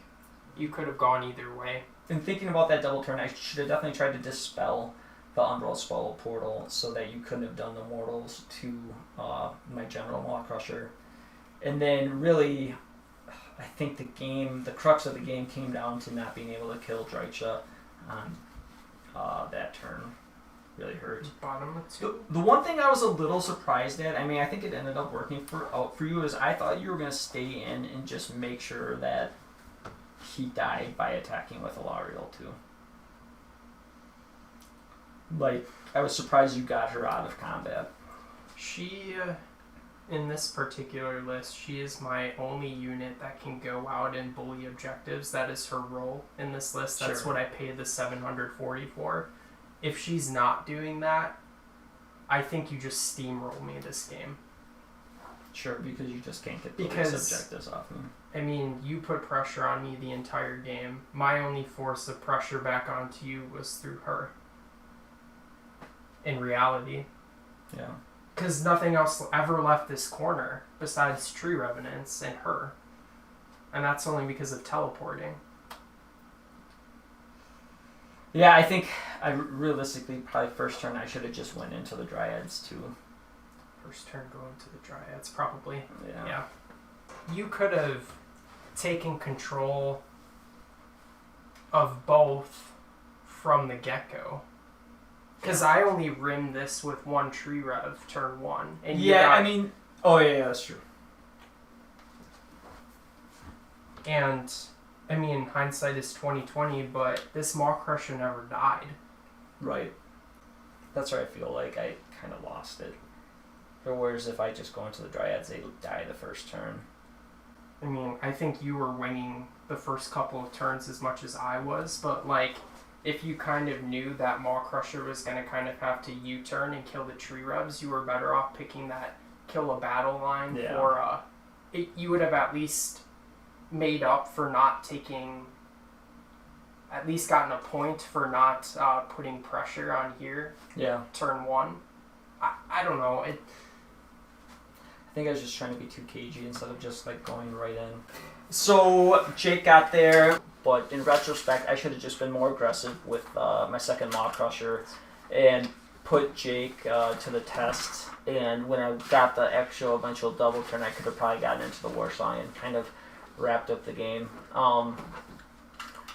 you could have gone either way. In thinking about that double turn, I should have definitely tried to dispel the Umbral Spell portal so that you couldn't have done the mortals to my general Maw-Krusha. And then really, I think the crux of the game came down to not being able to kill Drycha on that turn. Really hurt. Bottom of 2. The one thing I was a little surprised at, I mean, I think it ended up working out for you, is I thought you were going to stay in and just make sure that he died by attacking with Alarielle too. Like, I was surprised you got her out of combat. She, in this particular list, she is my only unit that can go out and bully objectives. That is her role in this list. That's Sure. what I paid the 740 for. If she's not doing that, I think you just steamroll me this game. Sure, because you just can't get Because- those objectives off me. I mean, you put pressure on me the entire game. My only force of pressure back onto you was through her. In reality. Yeah. Because nothing else ever left this corner besides Tree Revenants and her. And that's only because of teleporting. Yeah, I think realistically, probably first turn I should have just went into the Dryads too. First turn going to the Dryads, probably. Yeah. Yeah. You could have taken control of both from the get-go. Because I only rimmed this with 1 tree rev turn 1. And you Yeah, got, I mean... Oh, yeah, that's true. And, I mean, hindsight is 20/20, but this Maw-Krusha never died. Right. That's where I feel like I kind of lost it. Whereas if I just go into the Dryads, they die the first turn. I mean, I think you were winging the first couple of turns as much as I was, but, like, if you kind of knew that Maw-Krusha was going to kind of have to U-turn and kill the tree revs, you were better off picking that kill a battle line for, you would have at least made up for not taking, at least gotten a point for not putting pressure on here. Yeah. Turn 1. I don't know. I think I was just trying to be too cagey instead of just like going right in. So Jake got there, but in retrospect, I should have just been more aggressive with my second Maw-Krusha and put Jake to the test. And when I got the actual eventual double turn, I could have probably gotten into the Warsong and kind of wrapped up the game.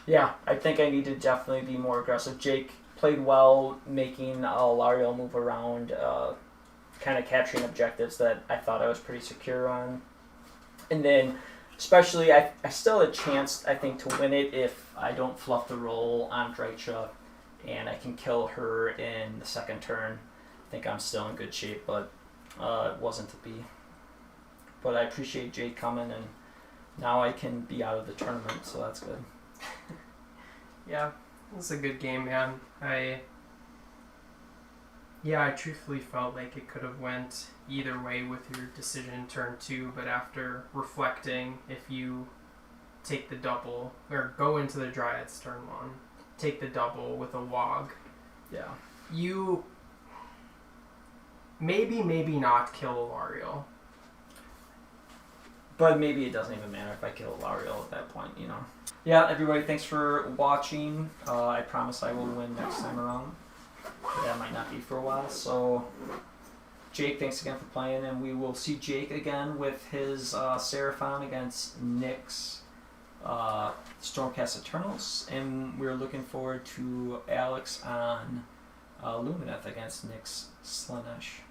Yeah, I think I need to definitely be more aggressive. Jake played well, making Alarielle move around, kind of capturing objectives that I thought I was pretty secure on. And then, especially, I still had a chance, I think, to win it if I don't fluff the roll on Drycha and I can kill her in the second turn. I think I'm still in good shape, but it wasn't to be. But I appreciate Jake coming, and now I can be out of the tournament, so that's good. Yeah, it was a good game, man. I truthfully felt like it could have went either way with your decision in turn 2, but after reflecting, if you take the double, or go into the Dryads turn 1, take the double with a Wog, Yeah. you maybe not kill Alarielle. But maybe it doesn't even matter if I kill Alarielle at that point, you know. Yeah, everybody, thanks for watching. I promise I will win next time around. But that might not be for a while. So, Jake, thanks again for playing, and we will see Jake again with his Seraphon against Nick's Stormcast Eternals, and we're looking forward to Alex on Lumineth against Nick's Slaanesh.